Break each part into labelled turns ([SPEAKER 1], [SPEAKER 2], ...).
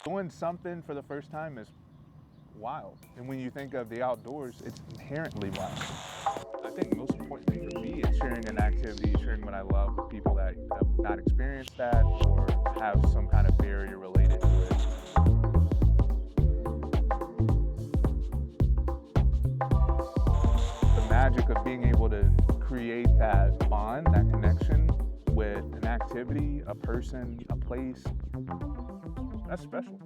[SPEAKER 1] Doing something for the first time is wild. And when you think of the outdoors, it's inherently wild. I think the most important thing for me is sharing an activity, sharing what I love with people that have not experienced that or have some kind of barrier related to it. The magic of being able to create that bond, that connection with an activity, a person, a place, that's special.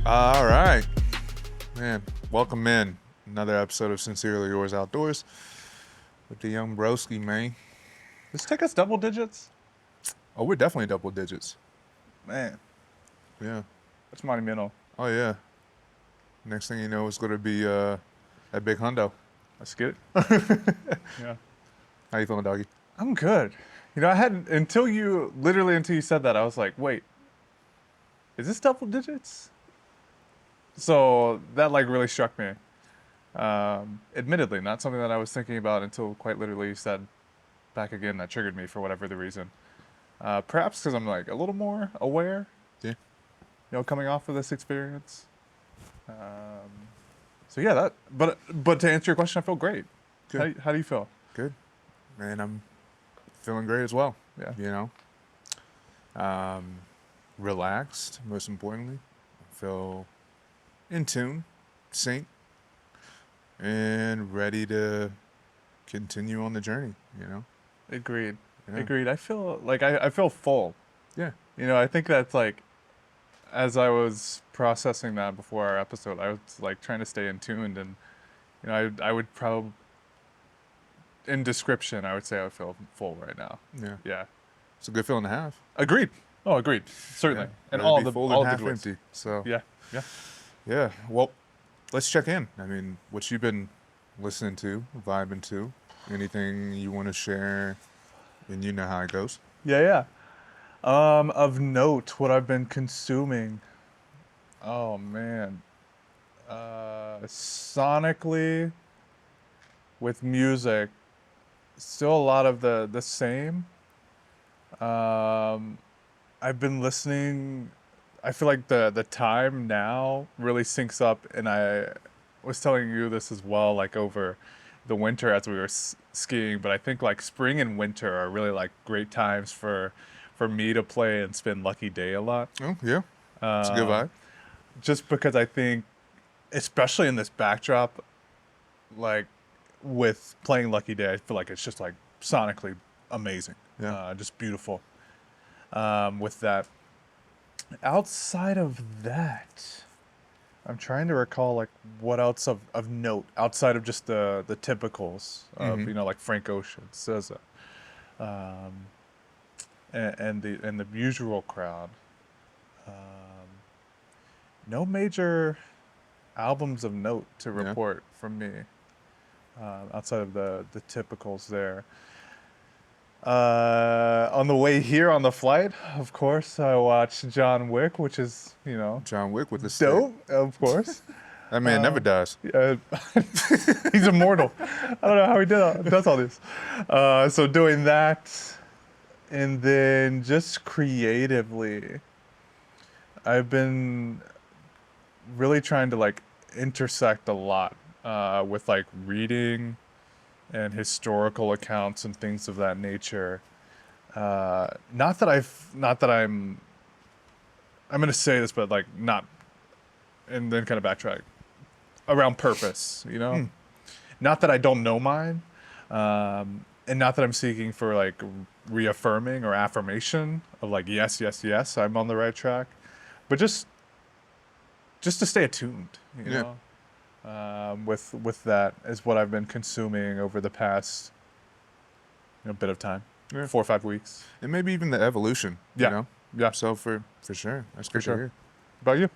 [SPEAKER 2] All right, man. Welcome in another episode of Sincerely Yours Outdoors with the young broski, man.
[SPEAKER 3] This take us double digits?
[SPEAKER 2] Oh, we're definitely double digits.
[SPEAKER 3] Man,
[SPEAKER 2] Yeah.
[SPEAKER 3] that's monumental.
[SPEAKER 2] Oh yeah. Next thing you know, it's gonna be that big hundo.
[SPEAKER 3] Let's get it. Yeah.
[SPEAKER 2] How you feeling, doggy?
[SPEAKER 3] I'm good. You know, until you said that, I was like, wait, is this double digits? So that really struck me. Admittedly, not something that I was thinking about until quite literally you said back again. That triggered me for whatever the reason. Perhaps because I'm a little more aware.
[SPEAKER 2] Yeah.
[SPEAKER 3] You know, coming off of this experience. So yeah, but to answer your question, I feel great.
[SPEAKER 2] Good.
[SPEAKER 3] How do you feel?
[SPEAKER 2] Good. Man, I'm feeling great as well.
[SPEAKER 3] Yeah.
[SPEAKER 2] You know, relaxed. Most importantly, I feel in tune, sync, and ready to continue on the journey. You know.
[SPEAKER 3] Agreed.
[SPEAKER 2] Yeah.
[SPEAKER 3] Agreed. I feel I feel full.
[SPEAKER 2] Yeah.
[SPEAKER 3] You know, I think that's as I was processing that before our episode, I was trying to stay in tuned, and you know, I would probably, in description, I would say I feel full right now.
[SPEAKER 2] Yeah.
[SPEAKER 3] Yeah.
[SPEAKER 2] It's a good feeling to have.
[SPEAKER 3] Agreed. Oh, agreed. Certainly.
[SPEAKER 2] Yeah.
[SPEAKER 3] And
[SPEAKER 2] Rather
[SPEAKER 3] all
[SPEAKER 2] be
[SPEAKER 3] the
[SPEAKER 2] full
[SPEAKER 3] all
[SPEAKER 2] than
[SPEAKER 3] the
[SPEAKER 2] half
[SPEAKER 3] joys.
[SPEAKER 2] empty. So
[SPEAKER 3] Yeah. Yeah.
[SPEAKER 2] yeah. Well, let's check in. I mean, what you've been listening to, vibing to, anything you want to share, and you know how it goes.
[SPEAKER 3] Yeah. Yeah. Of note, what I've been consuming. Oh man. Sonically, with music, still a lot of the same. I've been listening. I feel like the time now really syncs up, and I was telling you this as well, over the winter as we were skiing. But I think spring and winter are really great times for me to play and spend Lucky Day a lot.
[SPEAKER 2] Oh yeah, it's a good vibe.
[SPEAKER 3] Just because I think, especially in this backdrop, with playing Lucky Day, I feel like it's just sonically amazing.
[SPEAKER 2] Yeah.
[SPEAKER 3] Just beautiful. With that. Outside of that, I'm trying to recall what else of note outside of just the typicals of Frank Ocean, SZA, and the usual crowd. No major albums of note to report from me outside of the typicals there. On the way here on the flight, of course, I watched John Wick, which is,
[SPEAKER 2] John Wick with the stick.
[SPEAKER 3] dope, of course.
[SPEAKER 2] That man never dies.
[SPEAKER 3] He's immortal. I don't know how he does all this. So doing that, and then just creatively, I've been really trying to intersect a lot with reading and historical accounts and things of that nature. Not that I'm going to say this, but not, and then kind of backtrack around purpose, you know? Not that I don't know mine, and not that I'm seeking for reaffirming or affirmation of yes, I'm on the right track, but just to stay attuned, you know? with that is what I've been consuming over the past bit of time,
[SPEAKER 2] Yeah.
[SPEAKER 3] 4 or 5 weeks.
[SPEAKER 2] And maybe even the evolution,
[SPEAKER 3] Yeah.
[SPEAKER 2] you know?
[SPEAKER 3] Yeah,
[SPEAKER 2] So for sure. That's
[SPEAKER 3] for
[SPEAKER 2] good
[SPEAKER 3] sure.
[SPEAKER 2] to hear.
[SPEAKER 3] About you?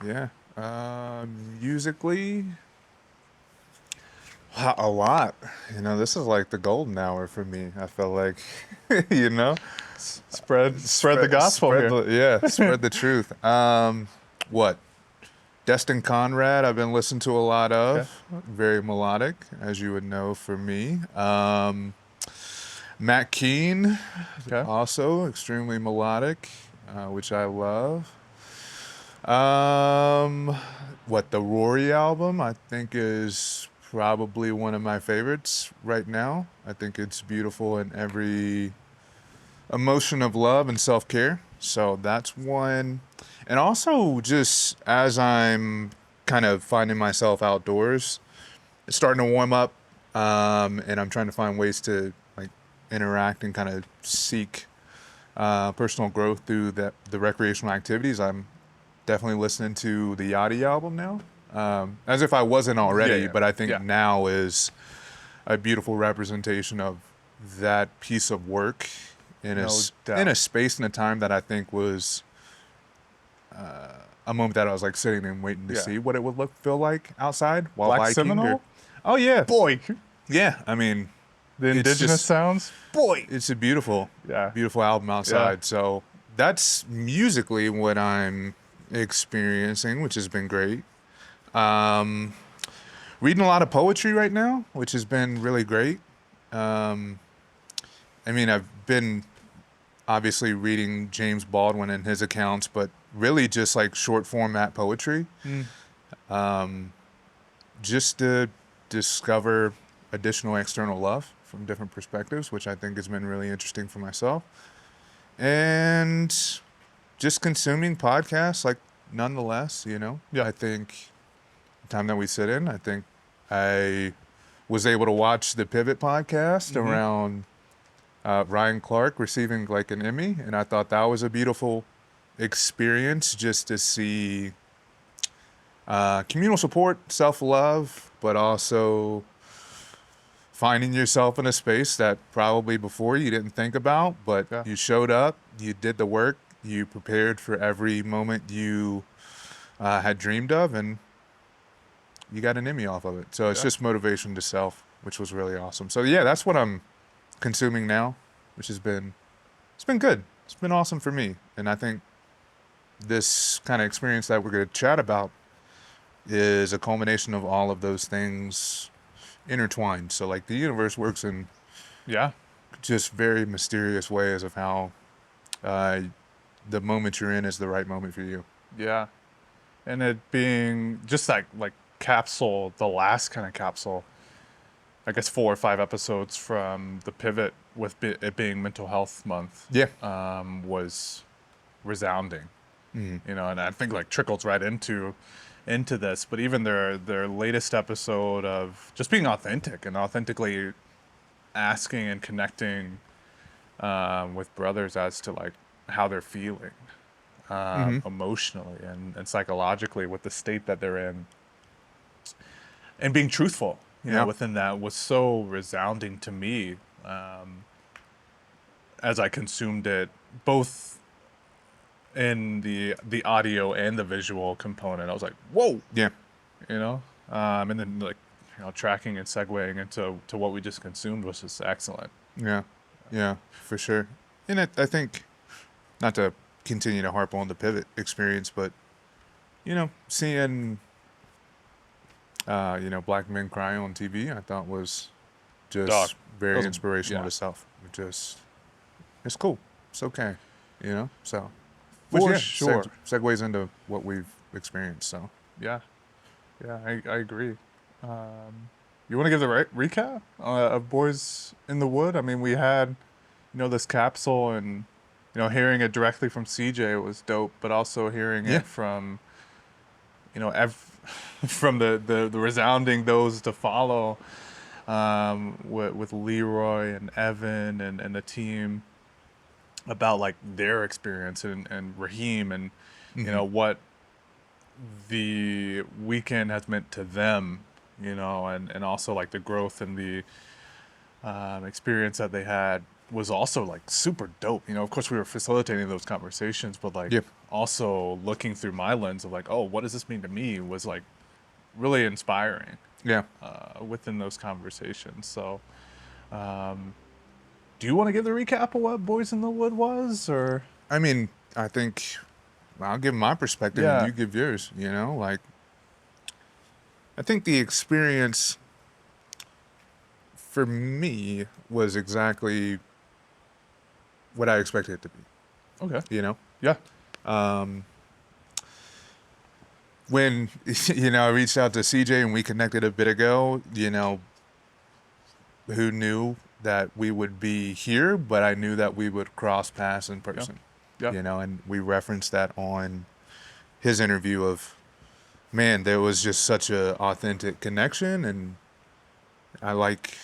[SPEAKER 2] Yeah. Musically, a lot. You know, this is like the golden hour for me. I feel like, you know,
[SPEAKER 3] Spread the gospel
[SPEAKER 2] spread
[SPEAKER 3] here.
[SPEAKER 2] spread the truth. What? Destin Conrad, I've been listening to a lot
[SPEAKER 3] Okay.
[SPEAKER 2] of. Very melodic, as you would know for me. Matt Keane,
[SPEAKER 3] Okay.
[SPEAKER 2] also extremely melodic, which I love. Um, the Rory album, I think is probably one of my favorites right now. I think it's beautiful in every emotion of love and self-care. So that's one. And also just as I'm kind of finding myself outdoors, it's starting to warm up, and I'm trying to find ways to like interact and kind of seek personal growth through the recreational activities. I'm definitely listening to the Yachty album now, as if I wasn't already,
[SPEAKER 3] Yeah.
[SPEAKER 2] but I think
[SPEAKER 3] Yeah.
[SPEAKER 2] now is a beautiful representation of that piece of work in
[SPEAKER 3] No doubt.
[SPEAKER 2] in a space and a time that I think was a moment that I was like sitting and waiting to
[SPEAKER 3] Yeah.
[SPEAKER 2] see what it would feel like outside while
[SPEAKER 3] Black
[SPEAKER 2] biking.
[SPEAKER 3] Seminole?
[SPEAKER 2] Oh yeah,
[SPEAKER 3] Boy,
[SPEAKER 2] yeah. I mean,
[SPEAKER 3] the
[SPEAKER 2] It's
[SPEAKER 3] indigenous
[SPEAKER 2] just-
[SPEAKER 3] sounds. Boy.
[SPEAKER 2] it's a beautiful,
[SPEAKER 3] Yeah.
[SPEAKER 2] beautiful album outside. So that's musically what I'm experiencing, which has been great. Reading a lot of poetry right now, which has been really great. I mean, I've been obviously reading James Baldwin and his accounts, but really just like short format poetry, just to discover additional external love from different perspectives, which I think has been really interesting for myself. And just consuming podcasts, like nonetheless, you know.
[SPEAKER 3] Yeah.
[SPEAKER 2] I think the time that we sit in, I think I was able to watch the Pivot podcast around Ryan Clark receiving like an Emmy, and I thought that was a beautiful experience just to see communal support, self-love, but also finding yourself in a space that probably before you didn't think about, but
[SPEAKER 3] Yeah.
[SPEAKER 2] you showed up, you did the work, you prepared for every moment you had dreamed of, and you got an Emmy off of it. So it's
[SPEAKER 3] Yeah.
[SPEAKER 2] just motivation to self, which was really awesome. So yeah, that's what I'm consuming now, which has been, it's been good. It's been awesome for me. And I think this kind of experience that we're going to chat about is a culmination of all of those things intertwined. So like the universe works in
[SPEAKER 3] Yeah.
[SPEAKER 2] just very mysterious ways of how the moment you're in is the right moment for you.
[SPEAKER 3] Yeah. And it being just like capsule, the last kind of capsule, I guess 4 or 5 episodes from the pivot with it being Mental Health Month,
[SPEAKER 2] Yeah.
[SPEAKER 3] was resounding.
[SPEAKER 2] Mhm.
[SPEAKER 3] You know, and I think like trickles right into this. But even their latest episode of just being authentic and authentically asking and connecting with brothers as to like how they're feeling emotionally and psychologically with the state that they're in, and being truthful, you know,
[SPEAKER 2] Yeah.
[SPEAKER 3] within that was so resounding to me as I consumed it, both in the audio and the visual component. I was like, whoa,
[SPEAKER 2] Yeah.
[SPEAKER 3] you know, and then like tracking and segueing into what we just consumed was just excellent.
[SPEAKER 2] Yeah. Yeah, for sure. And I think, not to continue to harp on the pivot experience, but, you know, seeing, black men cry on TV, I thought was just
[SPEAKER 3] Dog.
[SPEAKER 2] very
[SPEAKER 3] Those-
[SPEAKER 2] inspirational
[SPEAKER 3] yeah.
[SPEAKER 2] to self. It's cool. It's okay, you know? So,
[SPEAKER 3] For
[SPEAKER 2] yeah,
[SPEAKER 3] sure.
[SPEAKER 2] segues into what we've experienced, so.
[SPEAKER 3] Yeah, I agree. You want to give the recap of Boys in the Wood? I mean, we had, this capsule, and hearing it directly from CJ was dope, but also hearing
[SPEAKER 2] Yeah.
[SPEAKER 3] it from, from the resounding those to follow, with Leroy and Evan and the team about like their experience and Raheem and what the weekend has meant to them, and also like the growth and the experience that they had was also like super dope. Of course we were facilitating those conversations, but like
[SPEAKER 2] Yep.
[SPEAKER 3] also looking through my lens of like, oh, what does this mean to me, was like really inspiring
[SPEAKER 2] Yeah.
[SPEAKER 3] within those conversations. So, do you want to give the recap of what Boys in the Wood was, or?
[SPEAKER 2] I mean, I think I'll give my perspective and
[SPEAKER 3] Yeah.
[SPEAKER 2] you give yours, like I think the experience for me was exactly what I expected it to be,
[SPEAKER 3] Okay.
[SPEAKER 2] you know?
[SPEAKER 3] Yeah.
[SPEAKER 2] When, I reached out to CJ and we connected a bit ago, who knew that we would be here, but I knew that we would cross paths in person,
[SPEAKER 3] Yeah.
[SPEAKER 2] and we referenced that on his interview of, man, there was just such a authentic connection, and I like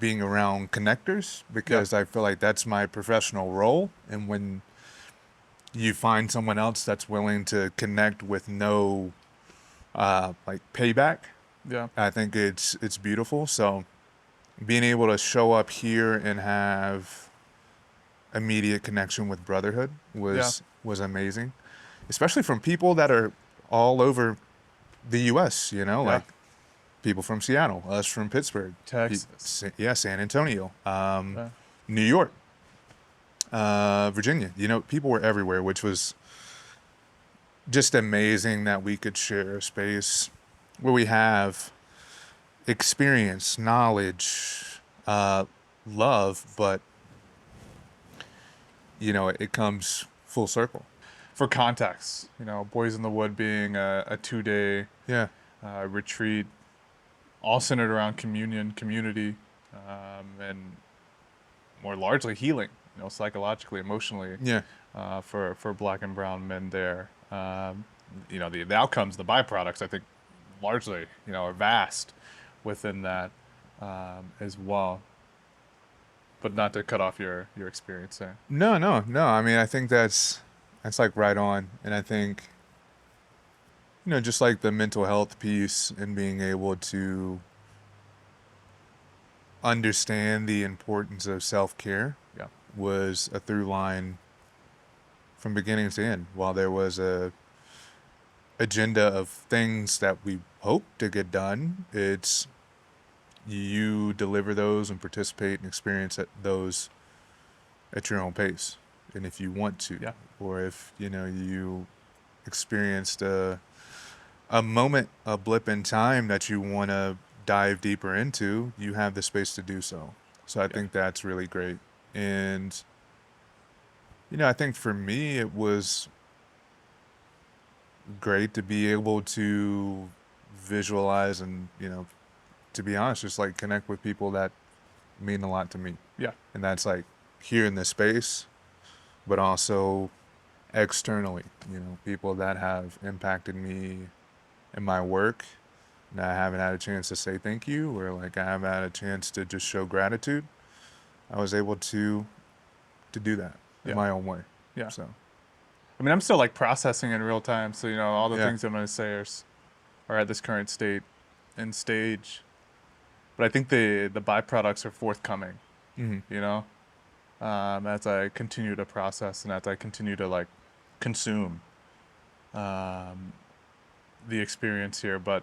[SPEAKER 2] being around connectors because I feel like that's my professional role. And when you find someone else that's willing to connect with no like payback,
[SPEAKER 3] Yeah.
[SPEAKER 2] I think it's beautiful. So being able to show up here and have immediate connection with Brotherhood was amazing, especially from people that are all over the U.S. Like people from Seattle, us from Pittsburgh,
[SPEAKER 3] Texas.
[SPEAKER 2] San Antonio,
[SPEAKER 3] Yeah.
[SPEAKER 2] New York, Virginia. People were everywhere, which was just amazing that we could share a space where we have experience, knowledge, love, but it comes full circle.
[SPEAKER 3] For context, Boys in the Wood being a 2-day
[SPEAKER 2] Yeah.
[SPEAKER 3] retreat, all centered around communion, community, and more largely healing, psychologically, emotionally,
[SPEAKER 2] Yeah.
[SPEAKER 3] for Black and brown men there. The outcomes, the byproducts, I think, largely, are vast within that as well. But not to cut off your experience there.
[SPEAKER 2] No. I mean, I think that's like right on. And I think, just like the mental health piece and being able to understand the importance of self-care
[SPEAKER 3] Yeah.
[SPEAKER 2] was a through line from beginning to end. While there was a agenda of things that we hope to get done, it's you deliver those and participate and experience those at your own pace, and if you want to.
[SPEAKER 3] Yeah.
[SPEAKER 2] Or if you experienced a moment, a blip in time that you want to dive deeper into, you have the space to do so. So I think that's really great. And I think for me it was great to be able to visualize and to be honest, just like connect with people that mean a lot to me.
[SPEAKER 3] Yeah.
[SPEAKER 2] And that's like here in this space, but also externally, people that have impacted me in my work, and I haven't had a chance to say thank you, or like I haven't had a chance to just show gratitude. I was able to do that in my own way.
[SPEAKER 3] Yeah.
[SPEAKER 2] So
[SPEAKER 3] I mean, I'm still like processing in real time. So, all the
[SPEAKER 2] Yeah.
[SPEAKER 3] things I'm going to say are at this current state and stage. But I think the byproducts are forthcoming, as I continue to process and as I continue to like consume the experience here. But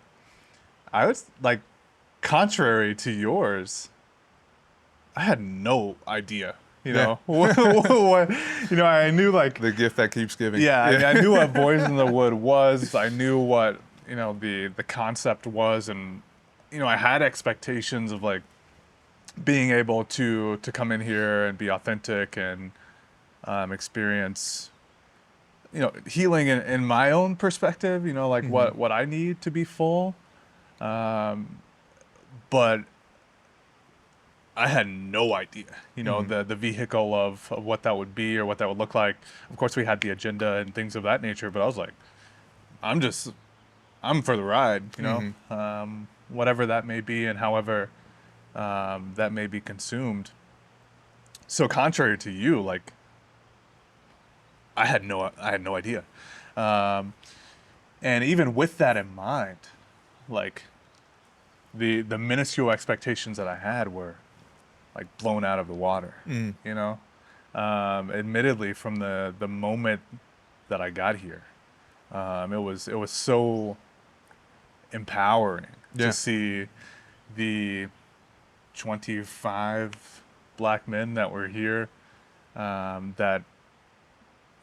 [SPEAKER 3] I was like, contrary to yours, I had no idea, what, I knew like,
[SPEAKER 2] the gift that keeps giving.
[SPEAKER 3] yeah, I mean, I knew what Boys in the Wood was. I knew what, the concept was. And, I had expectations of like being able to come in here and be authentic and experience, healing in my own perspective, like what I need to be full. But I had no idea, the vehicle of what that would be or what that would look like. Of course, we had the agenda and things of that nature, but I was like, I'm for the ride, whatever that may be and however that may be consumed. So contrary to you, like, I had no idea. And even with that in mind, like the minuscule expectations that I had were like blown out of the water, you know? Admittedly, from the moment that I got here, it was so empowering
[SPEAKER 2] Yeah.
[SPEAKER 3] to see the 25 black men that were here, that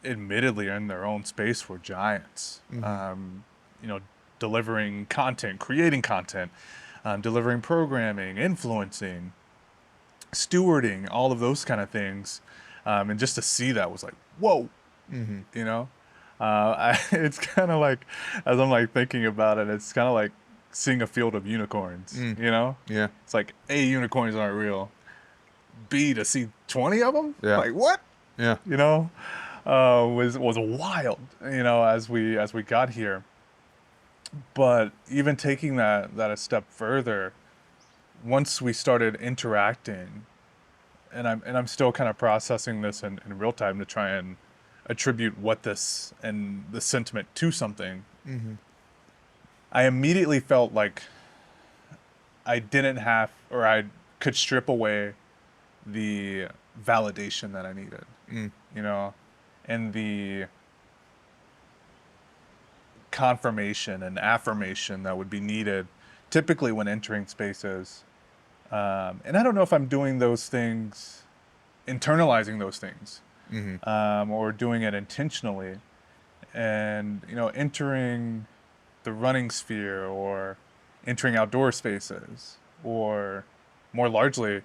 [SPEAKER 3] admittedly in their own space were giants. You know, delivering content, creating content, delivering programming, influencing, stewarding, all of those kind of things. And just to see that was like, whoa, you know? It's kind of like, as I'm like thinking about it, it's kind of like seeing a field of unicorns, you know?
[SPEAKER 2] Yeah.
[SPEAKER 3] It's like, A, unicorns aren't real. B, to see 20 of them?
[SPEAKER 2] Yeah.
[SPEAKER 3] Like, what?
[SPEAKER 2] Yeah.
[SPEAKER 3] You know? Was wild, you know, as we got here. But even taking that a step further, once we started interacting, and I'm still kind of processing this in real time to try and attribute what this and the sentiment to something. I immediately felt like I didn't have, or I could strip away the validation that I needed, you know, and the confirmation and affirmation that would be needed typically when entering spaces. And I don't know if I'm doing those things, internalizing those things, or doing it intentionally. And, you know, entering the running sphere or entering outdoor spaces or more largely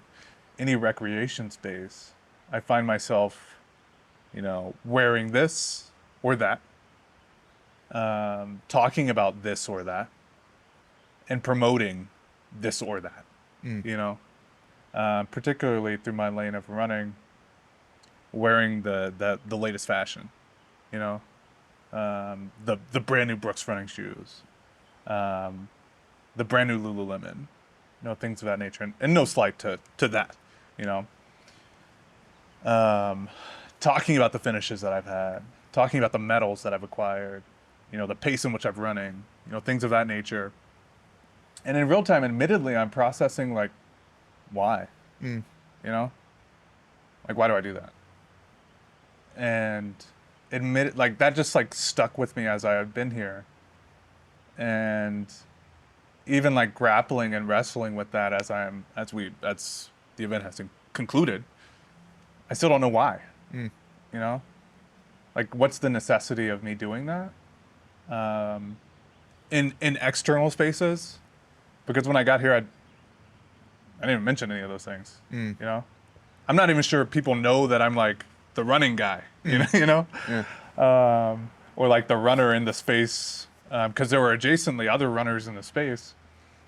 [SPEAKER 3] any recreation space, I find myself, you know, wearing this or that, talking about this or that, and promoting this or that, you know, particularly through my lane of running, wearing the latest fashion, you know, the brand new Brooks running shoes, the brand new Lululemon, you know, things of that nature, and no slight to that, you know. Talking about the finishes that I've had, talking about the medals that I've acquired, you know, the pace in which I'm running, you know, things of that nature. And in real time, admittedly, I'm processing like, why? You know? Like, why do I do that? And like, that just like stuck with me as I've been here. And even like grappling and wrestling with that as the event has concluded, I still don't know why. You know? Like, what's the necessity of me doing that? In external spaces, because when I got here, I didn't even mention any of those things. You know, I'm not even sure people know that I'm like the running guy. You know, or like the runner in the space, because there were adjacently other runners in the space,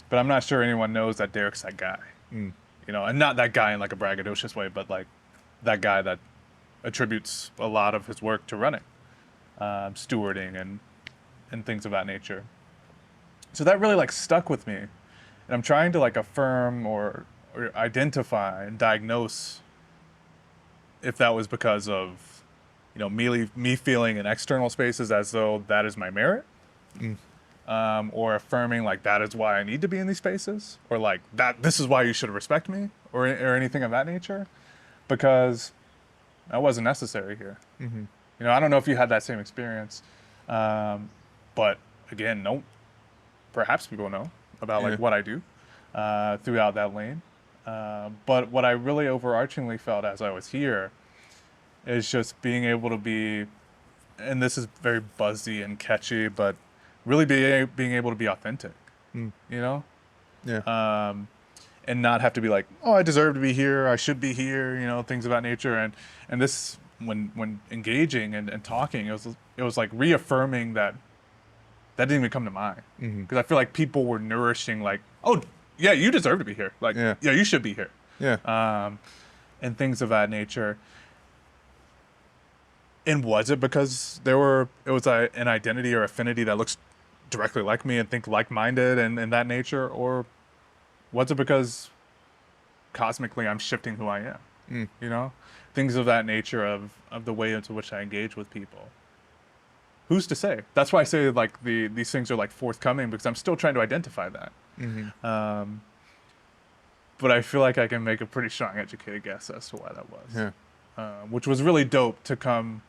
[SPEAKER 3] but I'm not sure anyone knows that Derrick's that guy. You know, and not that guy in like a braggadocious way, but like that guy that attributes a lot of his work to running, stewarding, and things of that nature. So that really like stuck with me, and I'm trying to like affirm or identify and diagnose if that was because of, you know, me feeling in external spaces as though that is my merit, or affirming like that is why I need to be in these spaces, or like that this is why you should respect me, or anything of that nature, because that wasn't necessary here. You know, I don't know if you had that same experience, but again, perhaps people know about like what I do throughout that lane. But what I really overarchingly felt as I was here is just being able to be, and this is very buzzy and catchy, but really being able to be authentic, you know?
[SPEAKER 2] Yeah.
[SPEAKER 3] And not have to be like, oh, I deserve to be here, I should be here, you know, things of that nature. And this, when engaging and talking, it was like reaffirming that didn't even come to mind. Because I feel like people were nourishing like, oh, yeah, you deserve to be here. Like, yeah, you should be here.
[SPEAKER 2] Yeah.
[SPEAKER 3] And things of that nature. And was it because it was an identity or affinity that looks directly like me and think like-minded and that nature? Or was it because cosmically I'm shifting who I am? You know? Things of that nature of the way into which I engage with people. who's to say? That's why I say like these things are like forthcoming, because I'm still trying to identify that. But I feel like I can make a pretty strong educated guess as to why that was.
[SPEAKER 2] Yeah.
[SPEAKER 3] Which was really dope to come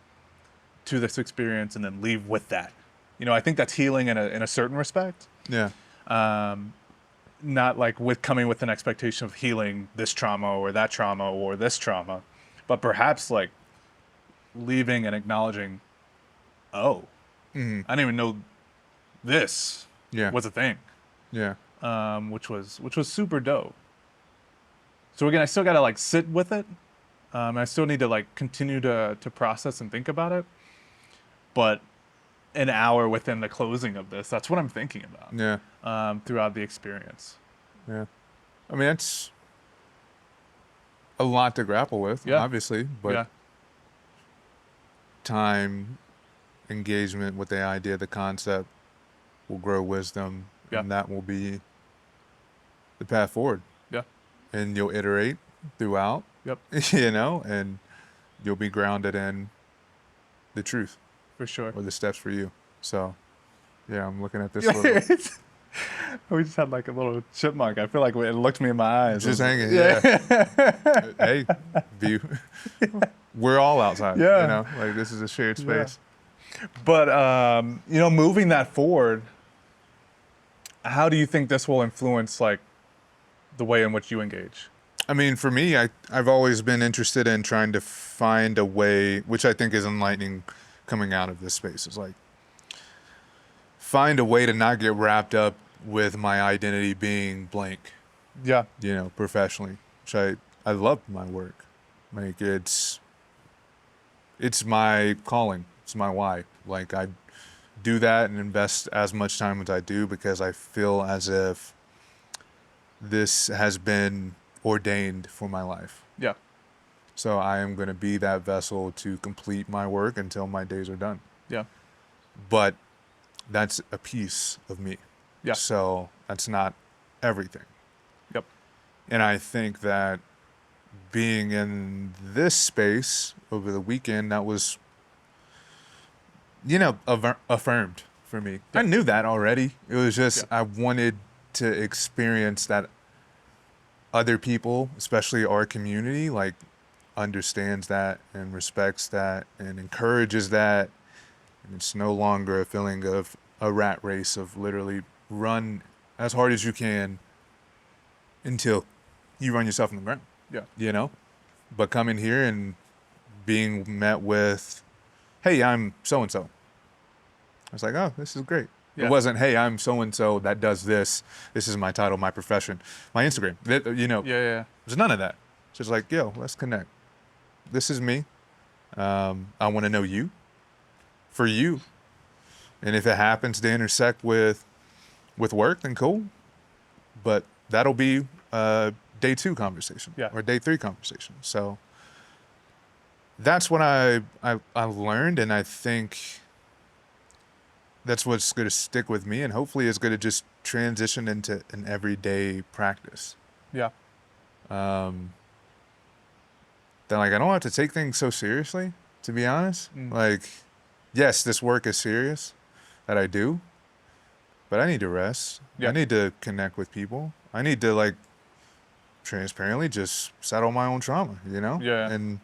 [SPEAKER 3] to this experience and then leave with that. You know, I think that's healing in a certain respect.
[SPEAKER 2] Yeah.
[SPEAKER 3] Not like with coming with an expectation of healing this trauma or that trauma or this trauma, but perhaps like leaving and acknowledging, oh, I didn't even know this
[SPEAKER 2] Yeah.
[SPEAKER 3] was a thing.
[SPEAKER 2] Yeah.
[SPEAKER 3] Which was super dope. So again, I still gotta like sit with it. I still need to like continue to process and think about it. But an hour within the closing of this, that's what I'm thinking about.
[SPEAKER 2] Yeah.
[SPEAKER 3] Throughout the experience.
[SPEAKER 2] Yeah. I mean, that's a lot to grapple with,
[SPEAKER 3] Yeah.
[SPEAKER 2] obviously, but
[SPEAKER 3] yeah,
[SPEAKER 2] time, engagement with the idea, the concept will grow wisdom,
[SPEAKER 3] Yeah.
[SPEAKER 2] and that will be the path forward.
[SPEAKER 3] yeah,
[SPEAKER 2] And you'll iterate throughout,
[SPEAKER 3] yep,
[SPEAKER 2] you know, and you'll be grounded in the truth
[SPEAKER 3] for sure.
[SPEAKER 2] or the steps for you. So, yeah, I'm looking at this little,
[SPEAKER 3] We just had like a little chipmunk. I feel like it looked me in my eyes.
[SPEAKER 2] just hanging. Yeah. Hey, view. We're all outside.
[SPEAKER 3] Yeah.
[SPEAKER 2] You know, like this is a shared
[SPEAKER 3] Yeah.
[SPEAKER 2] space.
[SPEAKER 3] But you know, moving that forward, how do you think this will influence like the way in which you engage?
[SPEAKER 2] I mean, for me, I've always been interested in trying to find a way, which I think is enlightening coming out of this space, is like find a way to not get wrapped up with my identity being blank,
[SPEAKER 3] Yeah,
[SPEAKER 2] you know, professionally, which I love my work. Like it's my calling. It's my why. Like I do that and invest as much time as I do because I feel as if this has been ordained for my life.
[SPEAKER 3] yeah,
[SPEAKER 2] So I am going to be that vessel to complete my work until my days are done.
[SPEAKER 3] yeah,
[SPEAKER 2] But that's a piece of me.
[SPEAKER 3] yeah,
[SPEAKER 2] So that's not everything.
[SPEAKER 3] yep,
[SPEAKER 2] And I think that being in this space over the weekend, that was, you know, affirmed for me. I knew that already. It was just,
[SPEAKER 3] Yeah.
[SPEAKER 2] I wanted to experience that other people, especially our community, like understands that and respects that and encourages that. And it's no longer a feeling of a rat race of literally run as hard as you can until you run yourself in the ground,
[SPEAKER 3] yeah,
[SPEAKER 2] you know? But coming here and being met with, hey, I'm so-and-so. I was like, oh, this is great.
[SPEAKER 3] Yeah.
[SPEAKER 2] It wasn't, hey, I'm so-and-so that does this. This is my title, my profession, my Instagram. You know,
[SPEAKER 3] yeah,
[SPEAKER 2] there's none of that. It's just like, yo, let's connect. This is me. I want to know you for you. And if it happens to intersect with work, then cool. But that'll be a day 2 conversation
[SPEAKER 3] Yeah.
[SPEAKER 2] or day 3 conversation. So that's what I learned, and I think that's what's going to stick with me, and hopefully it's going to just transition into an everyday practice.
[SPEAKER 3] yeah,
[SPEAKER 2] Then like I don't have to take things so seriously, to be honest.
[SPEAKER 3] Mm.
[SPEAKER 2] Like, yes, this work is serious that I do, but I need to rest.
[SPEAKER 3] Yeah.
[SPEAKER 2] I need to connect with people. I need to like transparently just settle my own trauma, you know?
[SPEAKER 3] Yeah.
[SPEAKER 2] And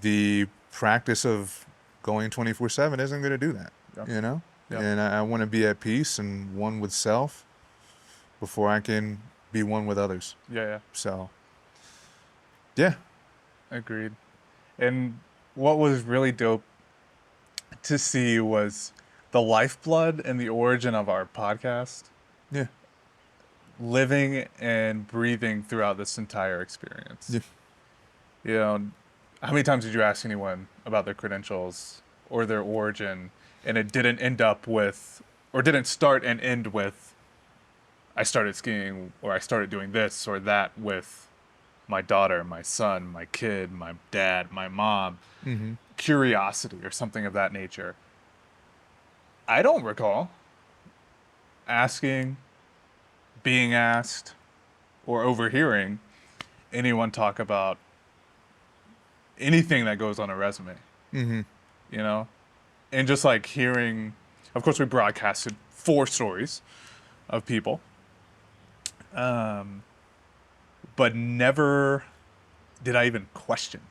[SPEAKER 2] the practice of going 24/7 isn't going to do that,
[SPEAKER 3] Yeah.
[SPEAKER 2] you know?
[SPEAKER 3] Yeah.
[SPEAKER 2] And I want to be at peace and one with self before I can be one with others.
[SPEAKER 3] yeah.
[SPEAKER 2] So, yeah.
[SPEAKER 3] Agreed. And what was really dope to see was the lifeblood and the origin of our podcast
[SPEAKER 2] Yeah.
[SPEAKER 3] living and breathing throughout this entire experience.
[SPEAKER 2] Yeah.
[SPEAKER 3] You know, how many times did you ask anyone about their credentials or their origin, and it didn't end up with, or didn't start and end with, I started skiing, or I started doing this or that with my daughter, my son, my kid, my dad, my mom,
[SPEAKER 2] Mm-hmm.
[SPEAKER 3] curiosity or something of that nature. I don't recall asking, being asked, or overhearing anyone talk about anything that goes on a resume,
[SPEAKER 2] Mm-hmm.
[SPEAKER 3] you know? and just like hearing, of course, we broadcasted 4 stories of people, but never did I even question,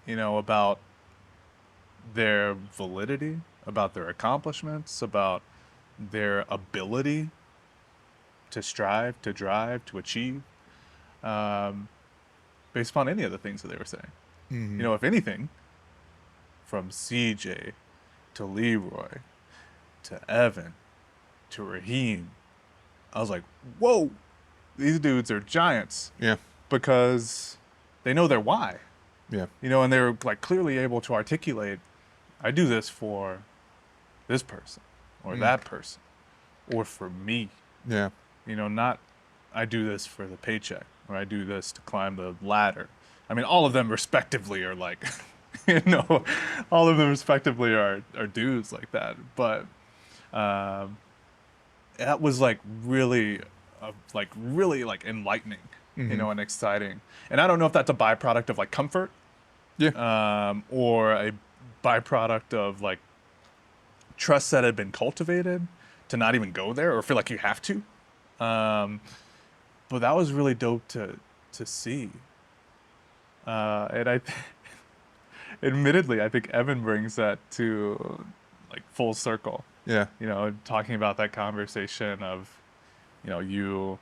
[SPEAKER 3] about their validity, about their accomplishments, about their ability to strive, to drive, to achieve, based upon any of the things that they were saying. If anything, from CJ to Leroy to Evan to Raheem, I was like, whoa, these dudes are giants.
[SPEAKER 2] Yeah.
[SPEAKER 3] Because they know their why.
[SPEAKER 2] Yeah.
[SPEAKER 3] And they're like clearly able to articulate, I do this for this person or that person or for me.
[SPEAKER 2] Yeah.
[SPEAKER 3] Not I do this for the paycheck or I do this to climb the ladder. I mean, all of them respectively are like, all of them respectively are dudes like that. But that was like really enlightening, and exciting. And I don't know if that's a byproduct of like comfort, or a byproduct of like trust that had been cultivated to not even go there or feel like you have to. But that was really dope to see. And admittedly, I think Evan brings that to like full circle.
[SPEAKER 2] Yeah.
[SPEAKER 3] Talking about that conversation of, you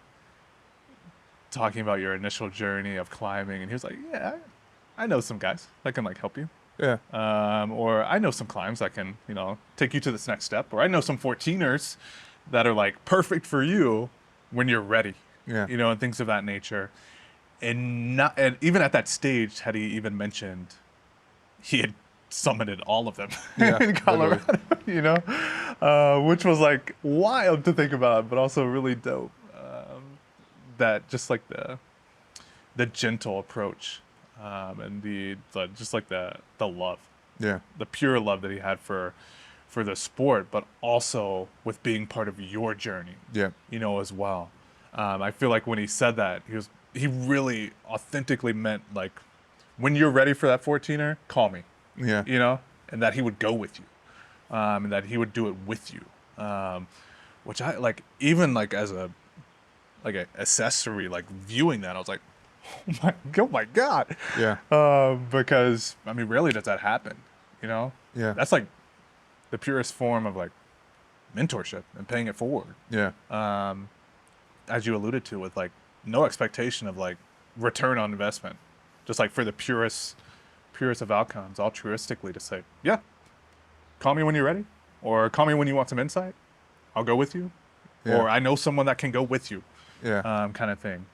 [SPEAKER 3] talking about your initial journey of climbing, and he was like, yeah, I know some guys that can like help you.
[SPEAKER 2] Yeah.
[SPEAKER 3] Or I know some climbs that can, take you to this next step. Or I know some 14ers that are like perfect for you when you're ready.
[SPEAKER 2] Yeah.
[SPEAKER 3] And things of that nature. And even at that stage, had he even mentioned he had summited all of them in Colorado, which was like wild to think about, but also really dope. That just like the gentle approach, and the just like the love, the pure love that he had for the sport, but also with being part of your journey, as well. I feel like when he said that, he really authentically meant like, when you're ready for that 14er, call me.
[SPEAKER 2] Yeah.
[SPEAKER 3] And that he would go with you, and that he would do it with you, which I like, even like as a like an accessory, like viewing that, I was like, oh my God.
[SPEAKER 2] Yeah.
[SPEAKER 3] Because I mean, rarely does that happen, Yeah. That's like the purest form of like mentorship and paying it forward.
[SPEAKER 2] Yeah.
[SPEAKER 3] As you alluded to, with like no expectation of like return on investment, just like for the purest of outcomes, altruistically to say, yeah, call me when you're ready, or call me when you want some insight. I'll go with you, or I know someone that can go with you. Kind of thing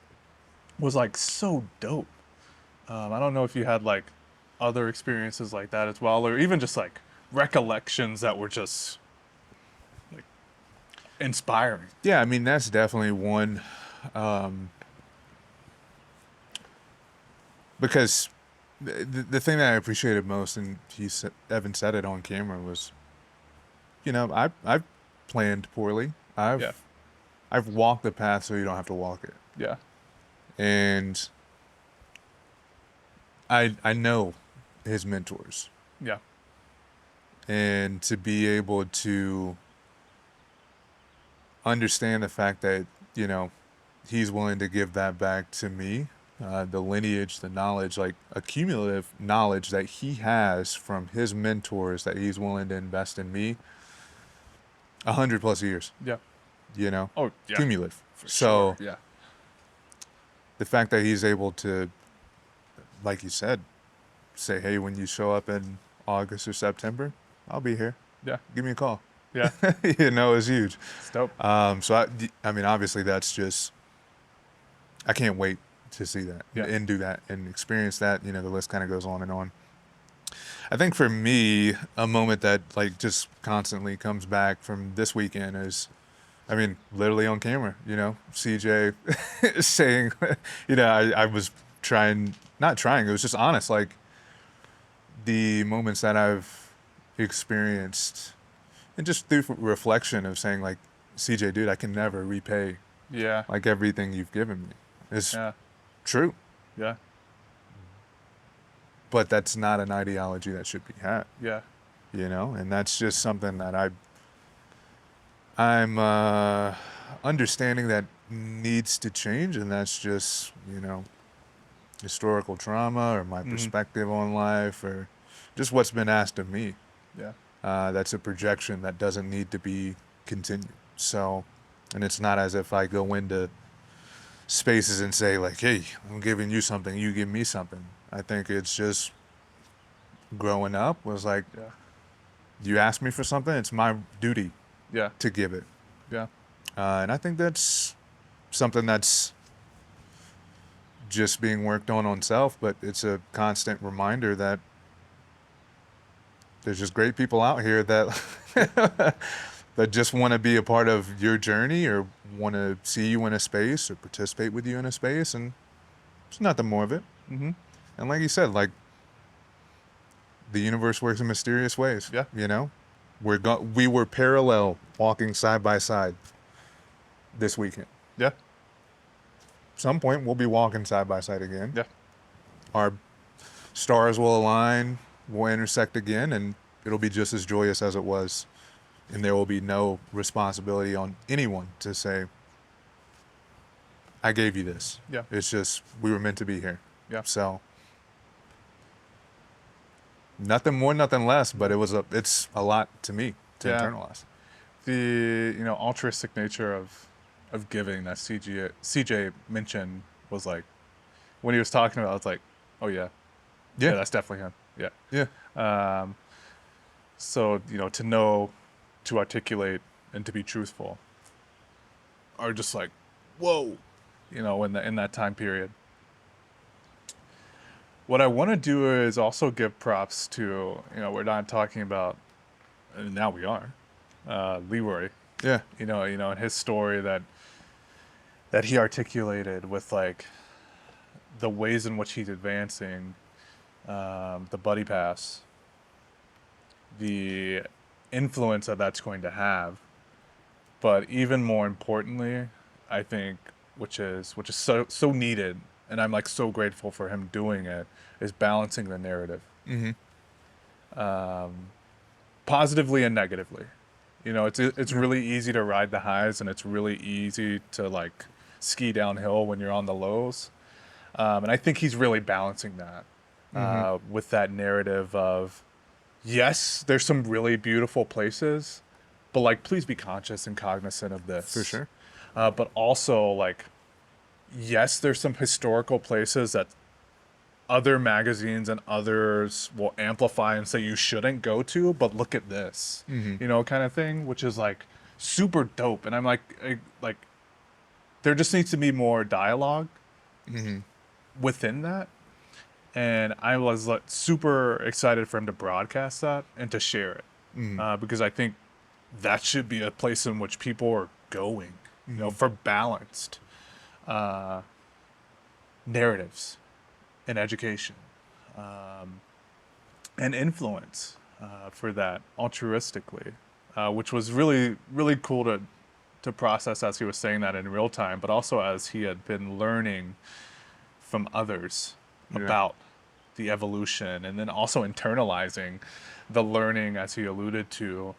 [SPEAKER 3] was like so dope. I don't know if you had like other experiences like that as well, or even just like recollections that were just like inspiring.
[SPEAKER 2] Yeah, I mean, that's definitely one, because the thing that I appreciated most, and Evan said it on camera, was, I've planned poorly. I've walked the path so you don't have to walk it.
[SPEAKER 3] Yeah.
[SPEAKER 2] And I know his mentors.
[SPEAKER 3] Yeah.
[SPEAKER 2] And to be able to understand the fact that, he's willing to give that back to me, the lineage, the knowledge, like accumulative knowledge that he has from his mentors that he's willing to invest in me, 100+ years.
[SPEAKER 3] Yeah. Oh, yeah.
[SPEAKER 2] Cumulative.
[SPEAKER 3] For
[SPEAKER 2] so
[SPEAKER 3] sure. Yeah.
[SPEAKER 2] the fact that he's able to, like you said, say, hey, when you show up in August or September, I'll be here.
[SPEAKER 3] Yeah.
[SPEAKER 2] Give me a call.
[SPEAKER 3] Yeah.
[SPEAKER 2] It's huge.
[SPEAKER 3] It's dope.
[SPEAKER 2] So I mean, obviously that's just, I can't wait to see that and do that and experience that. The list kind of goes on and on. I think for me, a moment that like just constantly comes back from this weekend is, I mean, literally on camera, CJ saying, I was not trying, it was just honest, like the moments that I've experienced and just through reflection of saying like, CJ, dude, I can never repay like everything you've given me. It's true.
[SPEAKER 3] Yeah.
[SPEAKER 2] But that's not an ideology that should be had.
[SPEAKER 3] Yeah.
[SPEAKER 2] you know, and that's just something that I'm understanding that needs to change, and that's just, you know, historical trauma or my
[SPEAKER 3] Hmm.
[SPEAKER 2] perspective on life or just what's been asked of me.
[SPEAKER 3] Yeah.
[SPEAKER 2] That's a projection that doesn't need to be continued. So, and it's not as if I go into spaces and say like, hey, I'm giving you something, you give me something. I think it's just growing up was like,
[SPEAKER 3] Yeah.
[SPEAKER 2] you ask me for something, it's my duty
[SPEAKER 3] Yeah.
[SPEAKER 2] to give it.
[SPEAKER 3] Yeah.
[SPEAKER 2] And I think that's something that's just being worked on self, but it's a constant reminder that there's just great people out here that that just want to be a part of your journey or want to see you in a space or participate with you in a space, and there's nothing more of it.
[SPEAKER 3] Hmm.
[SPEAKER 2] And like you said, like the universe works in mysterious ways.
[SPEAKER 3] Yeah.
[SPEAKER 2] You know, we were parallel walking side by side this weekend.
[SPEAKER 3] Yeah.
[SPEAKER 2] Some point we'll be walking side by side again.
[SPEAKER 3] Yeah.
[SPEAKER 2] Our stars will align, we'll intersect again, and it'll be just as joyous as it was. And there will be no responsibility on anyone to say, I gave you this.
[SPEAKER 3] Yeah.
[SPEAKER 2] It's just, we were meant to be here.
[SPEAKER 3] Yeah.
[SPEAKER 2] So, nothing more, nothing less, but it's a lot to me to
[SPEAKER 3] Yeah.
[SPEAKER 2] internalize.
[SPEAKER 3] The altruistic nature of giving that CJ mentioned was like when he was talking about it, it's like, oh yeah,
[SPEAKER 2] Yeah.
[SPEAKER 3] that's definitely him. Yeah.
[SPEAKER 2] Yeah.
[SPEAKER 3] So to know, to articulate, and to be truthful are just like, whoa, in that time period. What I want to do is also give props to, we're not talking about, and now we are, Leroy,
[SPEAKER 2] Yeah.
[SPEAKER 3] and his story that he articulated with like the ways in which he's advancing, the buddy pass, the influence that that's going to have, but even more importantly, I think, which is so needed, and I'm like so grateful for him doing it, is balancing the narrative,
[SPEAKER 2] Mm-hmm.
[SPEAKER 3] positively and negatively. It's really easy to ride the highs, and it's really easy to like ski downhill when you're on the lows. And I think he's really balancing that with that narrative of, yes, there's some really beautiful places, but like, please be conscious and cognizant of this.
[SPEAKER 2] For sure.
[SPEAKER 3] But also, like, yes, there's some historical places that other magazines and others will amplify and say you shouldn't go to, but look at this, kind of thing, which is like super dope. And I'm like, there just needs to be more dialogue within that. And I was like super excited for him to broadcast that and to share it, because I think that should be a place in which people are going, for balanced narratives and education, and influence for that altruistically, which was really, really cool to process as he was saying that in real time, but also as he had been learning from others about the evolution, and then also internalizing the learning, as he alluded to,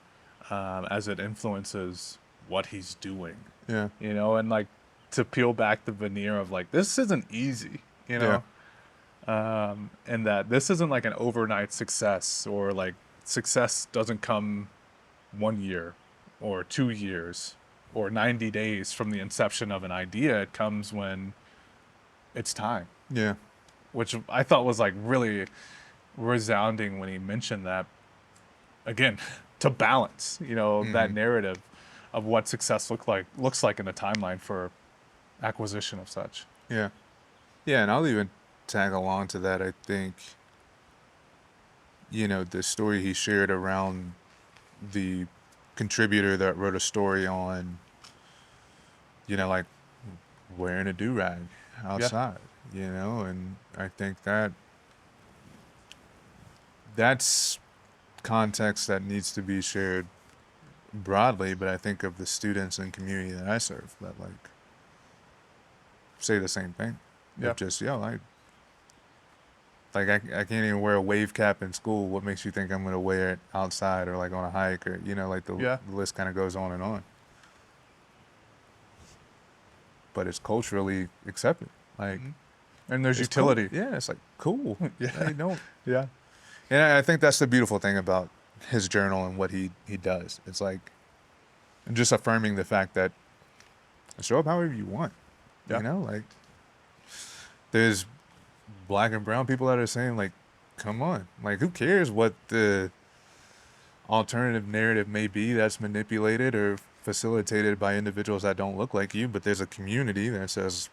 [SPEAKER 3] as it influences what he's doing.
[SPEAKER 2] Yeah.
[SPEAKER 3] And like to peel back the veneer of like, this isn't easy, and that this isn't like an overnight success, or like success doesn't come 1 year or 2 years or 90 days from the inception of an idea. It comes when it's time.
[SPEAKER 2] Yeah.
[SPEAKER 3] Which I thought was like really resounding when he mentioned that, again, to balance, that narrative of what success looks like in a timeline for acquisition of such.
[SPEAKER 2] Yeah. Yeah, and I'll even tag along to that. I think, the story he shared around the contributor that wrote a story on, like wearing a do-rag outside, and I think that's context that needs to be shared broadly, but I think of the students and community that I serve that like say the same thing.
[SPEAKER 3] Yeah.
[SPEAKER 2] Just, Like I can't even wear a wave cap in school. What makes you think I'm gonna wear it outside or like on a hike or like
[SPEAKER 3] Yeah.
[SPEAKER 2] the list kind of goes on and on. But it's culturally accepted. Like
[SPEAKER 3] And there's
[SPEAKER 2] it's cool.
[SPEAKER 3] utility.
[SPEAKER 2] Yeah, it's like cool.
[SPEAKER 3] Yeah.
[SPEAKER 2] Hey, don't.
[SPEAKER 3] Yeah.
[SPEAKER 2] And I think that's the beautiful thing about his journal and what he does. It's like just affirming the fact that show up however you want.
[SPEAKER 3] Yeah.
[SPEAKER 2] Like there's black and brown people that are saying like, come on, like who cares what the alternative narrative may be that's manipulated or facilitated by individuals that don't look like you, but there's a community that says,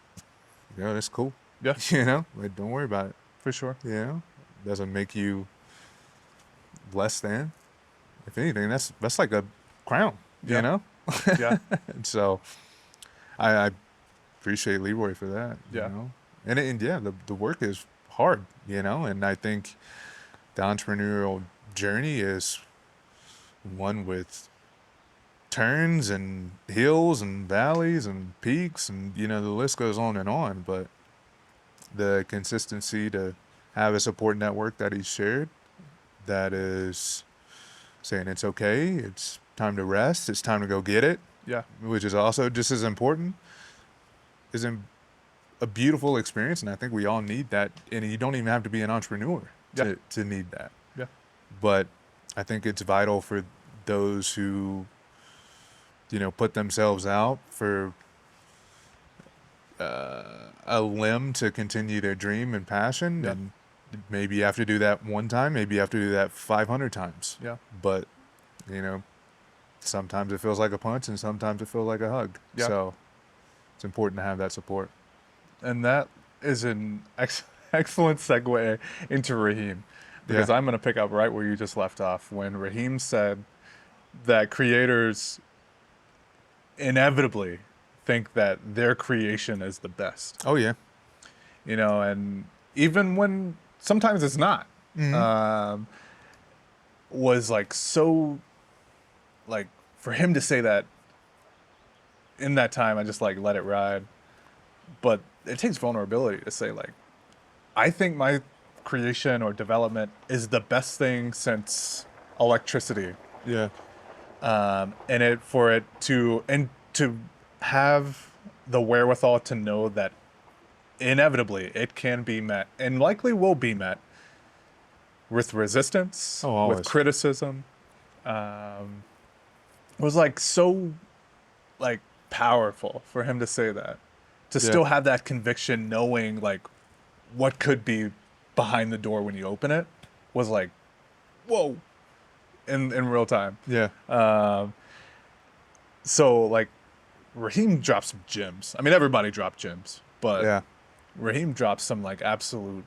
[SPEAKER 2] that's cool.
[SPEAKER 3] Yeah.
[SPEAKER 2] Like don't worry about it.
[SPEAKER 3] For sure.
[SPEAKER 2] Doesn't make you less than. If anything, that's like a crown.
[SPEAKER 3] Yeah. Yeah.
[SPEAKER 2] And so I appreciate Leroy for that.
[SPEAKER 3] Yeah.
[SPEAKER 2] And the work is hard, and I think the entrepreneurial journey is one with turns and hills and valleys and peaks and the list goes on and on, but the consistency to have a support network that he's shared that is saying it's okay, it's time to rest, it's time to go get it,
[SPEAKER 3] Yeah.
[SPEAKER 2] which is also just as important, is a beautiful experience, and I think we all need that. And you don't even have to be an entrepreneur to need that.
[SPEAKER 3] Yeah.
[SPEAKER 2] But I think it's vital for those who, put themselves out for a limb to continue their dream and passion.
[SPEAKER 3] Yeah.
[SPEAKER 2] And maybe you have to do that one time, maybe you have to do that 500 times.
[SPEAKER 3] Yeah.
[SPEAKER 2] But, sometimes it feels like a punch and sometimes it feels like a hug.
[SPEAKER 3] Yeah.
[SPEAKER 2] So it's important to have that support.
[SPEAKER 3] And that is an excellent segue into Raheem, because I'm going to pick up right where you just left off when Raheem said that creators inevitably think that their creation is the best.
[SPEAKER 2] Oh, yeah.
[SPEAKER 3] And even when sometimes it's not, was like so, like for him to say that in that time, I just like let it ride. But it takes vulnerability to say like, I think my creation or development is the best thing since electricity.
[SPEAKER 2] Yeah.
[SPEAKER 3] And to have the wherewithal to know that inevitably it can be met and likely will be met with resistance,
[SPEAKER 2] always.
[SPEAKER 3] with criticism, was like so like powerful for him to say that, to still have that conviction, knowing like what could be behind the door when you open it, was like, whoa, in real time.
[SPEAKER 2] Yeah.
[SPEAKER 3] So like Raheem dropped some gems. I mean, everybody dropped gems, but
[SPEAKER 2] Yeah.
[SPEAKER 3] Raheem dropped some like absolute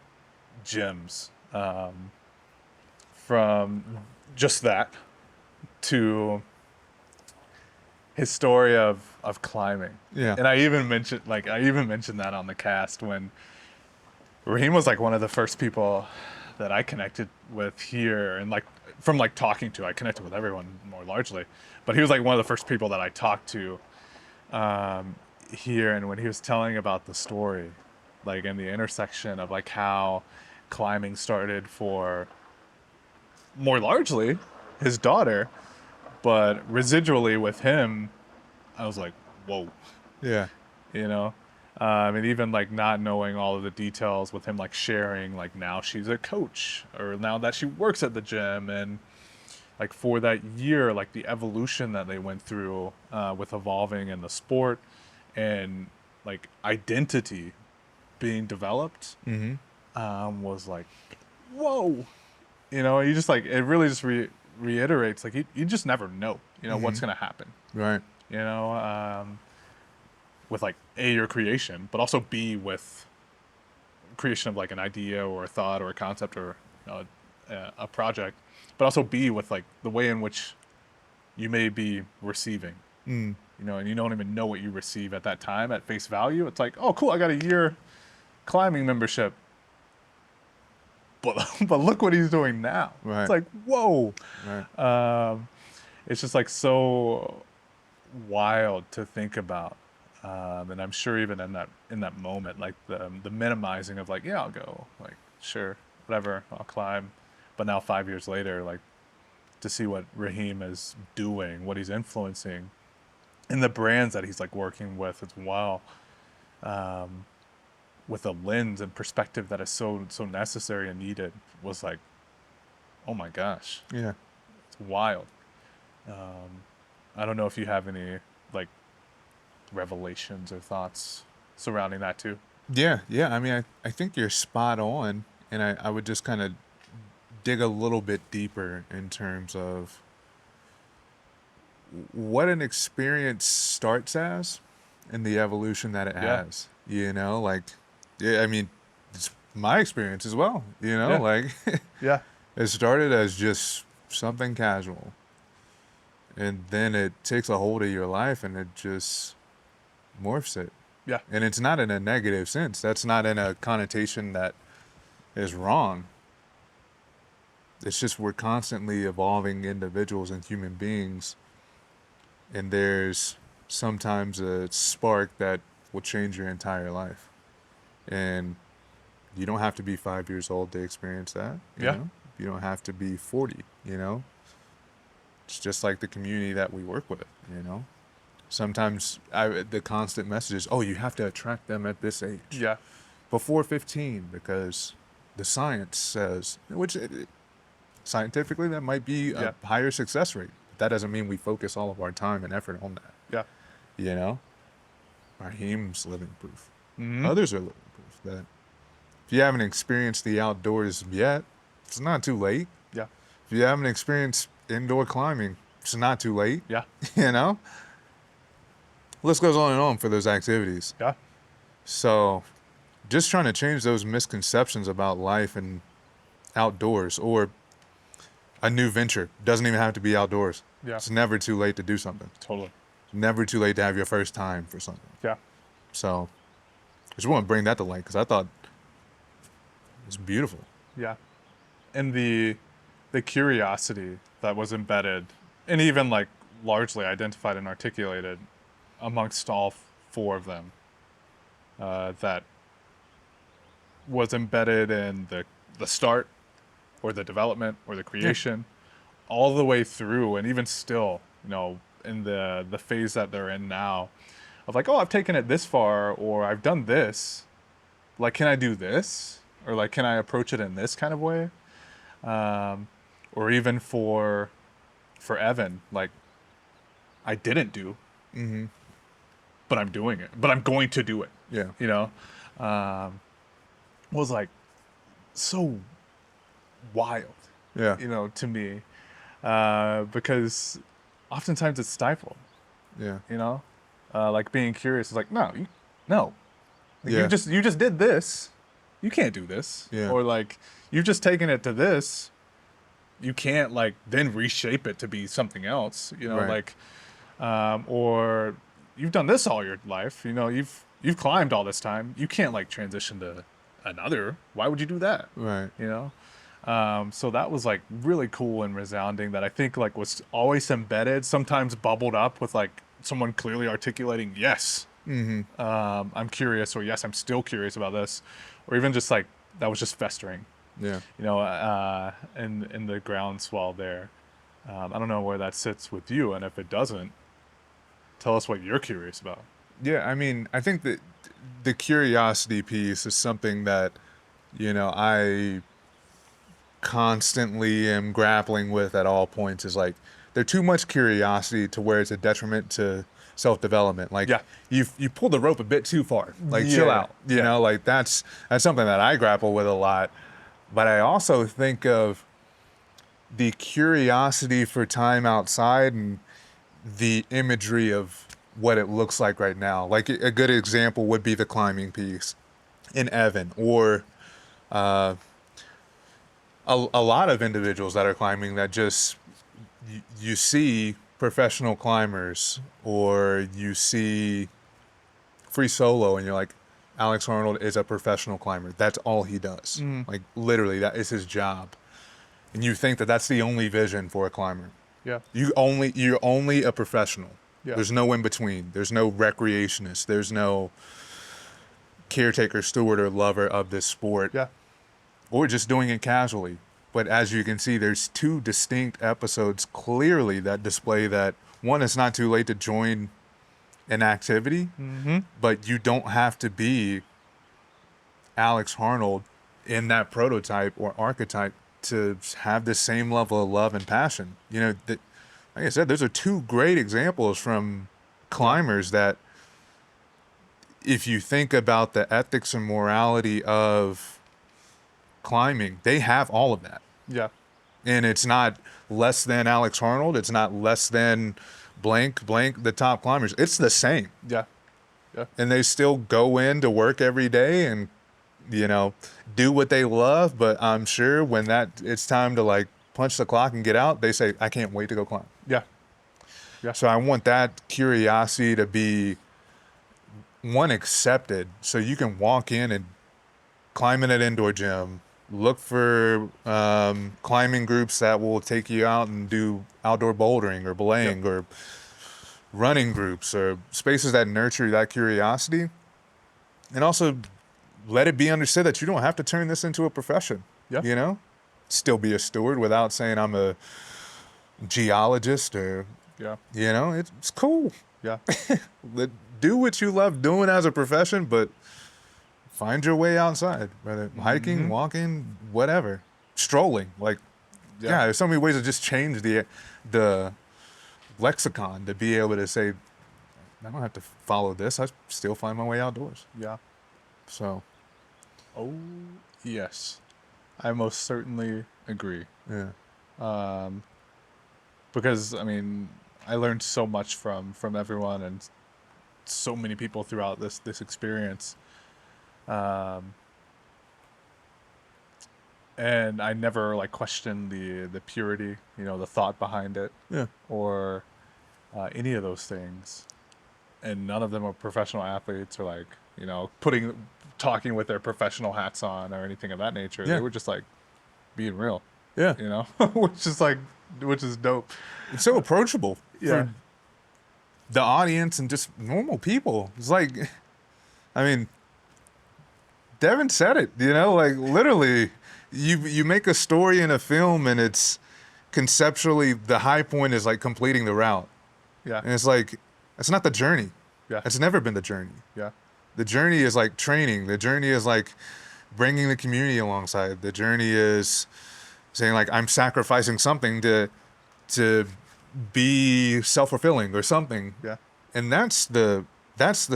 [SPEAKER 3] gems, from just that to his story of climbing.
[SPEAKER 2] Yeah.
[SPEAKER 3] And I even mentioned that on the cast when Raheem was like one of the first people that I connected with here, and like from like talking to, I connected with everyone more largely, but he was like one of the first people that I talked to here. And when he was telling about the story, like in the intersection of like how climbing started for more largely his daughter, but residually with him, I was like, whoa,
[SPEAKER 2] Yeah.
[SPEAKER 3] and even like not knowing all of the details with him, like sharing, like now she's a coach or now that she works at the gym, and like for that year, like the evolution that they went through with evolving in the sport and like identity being developed, was like, whoa, you just like, it really just reiterates, like you just never know, what's going to happen,
[SPEAKER 2] Right.
[SPEAKER 3] with like A, your creation, but also B, with creation of like an idea or a thought or a concept or a project, but also B, with like the way in which you may be receiving, and you don't even know what you receive at that time at face value. It's like, oh, cool, I got a year climbing membership, but look what he's doing now.
[SPEAKER 2] Right.
[SPEAKER 3] It's like, whoa.
[SPEAKER 2] Right.
[SPEAKER 3] It's just like so wild to think about, and I'm sure even in that moment, like the minimizing of like, yeah, I'll go, like, sure, whatever, I'll climb. But now 5 years later, like, to see what Raheem is doing, what he's influencing, and the brands that he's like working with as well, with a lens and perspective that is so necessary and needed, was like, oh my gosh,
[SPEAKER 2] Yeah.
[SPEAKER 3] it's wild. I don't know if you have any like revelations or thoughts surrounding that too.
[SPEAKER 2] Yeah, yeah. I mean, I think you're spot on, and I would just kind of dig a little bit deeper in terms of what an experience starts as and the evolution that it
[SPEAKER 3] Yeah.
[SPEAKER 2] has. You know, like, yeah, I mean, it's my experience as well. You know,
[SPEAKER 3] Yeah.
[SPEAKER 2] like,
[SPEAKER 3] Yeah.
[SPEAKER 2] it started as just something casual, and then it takes a hold of your life and it just morphs it.
[SPEAKER 3] Yeah.
[SPEAKER 2] And it's not in a negative sense. That's not in a connotation that is wrong. It's just we're constantly evolving individuals and human beings. And there's sometimes a spark that will change your entire life. And you don't have to be 5 years old to experience that. You
[SPEAKER 3] Yeah.
[SPEAKER 2] know? You don't have to be 40, you know? It's just like the community that we work with, you know? Sometimes the constant message is, oh, you have to attract them at this age.
[SPEAKER 3] Yeah.
[SPEAKER 2] Before 15, because the science says, which scientifically that might be a
[SPEAKER 3] Yeah.
[SPEAKER 2] higher success rate. That doesn't mean we focus all of our time and effort on that.
[SPEAKER 3] Yeah.
[SPEAKER 2] You know? Raheem's living proof.
[SPEAKER 3] Mhm.
[SPEAKER 2] Others are living proof that if you haven't experienced the outdoors yet, it's not too late.
[SPEAKER 3] Yeah.
[SPEAKER 2] If you haven't experienced indoor climbing, it's not too late.
[SPEAKER 3] Yeah.
[SPEAKER 2] You know? List goes on and on for those activities.
[SPEAKER 3] Yeah.
[SPEAKER 2] So just trying to change those misconceptions about life and outdoors, or a new venture. Doesn't even have to be outdoors.
[SPEAKER 3] Yeah.
[SPEAKER 2] It's never too late to do something.
[SPEAKER 3] Totally.
[SPEAKER 2] It's never too late to have your first time for something.
[SPEAKER 3] Yeah.
[SPEAKER 2] So I just want to bring that to light because I thought it was beautiful.
[SPEAKER 3] Yeah. And the curiosity that was embedded and even like largely identified and articulated amongst all four of them, that was embedded in the start or the development or the creation, all the way through, and even still, you know, in the phase that they're in now, of like, oh, I've taken it this far, or I've done this, like, can I do this, or like, can I approach it in this kind of way, or even for Evan, like, I didn't do,
[SPEAKER 2] Mm-hmm.
[SPEAKER 3] but I'm doing it, but I'm going to do it,
[SPEAKER 2] Yeah.
[SPEAKER 3] you know, was like so wild,
[SPEAKER 2] Yeah.
[SPEAKER 3] you know, to me, because oftentimes it's stifled,
[SPEAKER 2] Yeah.
[SPEAKER 3] you know, like being curious is like, no, no, like,
[SPEAKER 2] Yeah.
[SPEAKER 3] you just did this, you can't do this,
[SPEAKER 2] Yeah.
[SPEAKER 3] or like you've just taken it to this, you can't like then reshape it to be something else, you know,
[SPEAKER 2] Right.
[SPEAKER 3] like, or you've done this all your life, you know, you've climbed all this time, you can't like transition to another. Why would you do that?
[SPEAKER 2] Right.
[SPEAKER 3] You know? So that was like really cool and resounding, that I think like was always embedded, sometimes bubbled up with like someone clearly articulating, yes,
[SPEAKER 2] Mm-hmm.
[SPEAKER 3] I'm curious, or yes, I'm still curious about this, or even just like that was just festering,
[SPEAKER 2] Yeah.
[SPEAKER 3] you know, in the groundswell there. I don't know where that sits with you, and if it doesn't, tell us what you're curious about.
[SPEAKER 2] Yeah, I mean, I think that the curiosity piece is something that, you know, I constantly am grappling with at all points. Is like, there's too much curiosity to where it's a detriment to self-development. Like,
[SPEAKER 3] Yeah.
[SPEAKER 2] you pulled the rope a bit too far. Like, chill
[SPEAKER 3] Yeah.
[SPEAKER 2] out. You
[SPEAKER 3] Yeah.
[SPEAKER 2] know, like that's something that I grapple with a lot. But I also think of the curiosity for time outside and the imagery of what it looks like right now. Like a good example would be the climbing piece in Evan, or a lot of individuals that are climbing that just you see professional climbers, or you see free solo and you're like, Alex Arnold is a professional climber. That's all he does. Like literally that is his job. And you think that that's the only vision for a climber.
[SPEAKER 3] Yeah.
[SPEAKER 2] You're only a professional.
[SPEAKER 3] Yeah.
[SPEAKER 2] There's no in between. There's no recreationist. There's no caretaker, steward, or lover of this sport.
[SPEAKER 3] Yeah.
[SPEAKER 2] or just doing it casually. But as you can see, there's two distinct episodes clearly that display that, one, it's not too late to join an activity, but you don't have to be Alex Arnold in that prototype or archetype to have the same level of love and passion. You know, that, like I said, those are two great examples from climbers that, if you think about the ethics and morality of climbing, they have all of that.
[SPEAKER 3] Yeah.
[SPEAKER 2] And it's not less than Alex Arnold. It's not less than blank, the top climbers. It's the same.
[SPEAKER 3] Yeah. Yeah.
[SPEAKER 2] And they still go in to work every day and, you know, do what they love. But I'm sure when it's time to like punch the clock and get out, they say, I can't wait to go climb.
[SPEAKER 3] Yeah. Yeah.
[SPEAKER 2] So I want that curiosity to be, one, accepted, so you can walk in and climb in an indoor gym, look for climbing groups that will take you out and do outdoor bouldering or belaying, or running groups or spaces that nurture that curiosity. And also let it be understood that you don't have to turn this into a profession.
[SPEAKER 3] Yeah.
[SPEAKER 2] You know, still be a steward without saying I'm a geologist or, you know, it's cool.
[SPEAKER 3] Yeah.
[SPEAKER 2] Do what you love doing as a profession, but find your way outside, whether hiking, walking, whatever, strolling. Like, there's so many ways to just change the lexicon to be able to say, I don't have to follow this. I still find my way outdoors.
[SPEAKER 3] Yeah.
[SPEAKER 2] So.
[SPEAKER 3] Oh, yes. I most certainly agree.
[SPEAKER 2] Yeah.
[SPEAKER 3] Because, I mean, I learned so much from everyone and so many people throughout this experience. And I never like questioned the purity, you know, the thought behind it, or any of those things. And none of them are professional athletes or like, you know, talking with their professional hats on or anything of that nature.
[SPEAKER 2] Yeah.
[SPEAKER 3] They were just like being real,
[SPEAKER 2] Yeah.
[SPEAKER 3] you know, which is dope.
[SPEAKER 2] It's so approachable.
[SPEAKER 3] Yeah.
[SPEAKER 2] For the audience and just normal people. It's like, I mean, Devin said it, you know, like literally you make a story in a film and it's conceptually the high point is like completing the route.
[SPEAKER 3] Yeah.
[SPEAKER 2] And it's like, it's not the journey.
[SPEAKER 3] Yeah.
[SPEAKER 2] It's never been the journey.
[SPEAKER 3] Yeah.
[SPEAKER 2] The journey is like training. The journey is like bringing the community alongside. The journey is saying like, I'm sacrificing something to be self-fulfilling or something.
[SPEAKER 3] Yeah.
[SPEAKER 2] And that's the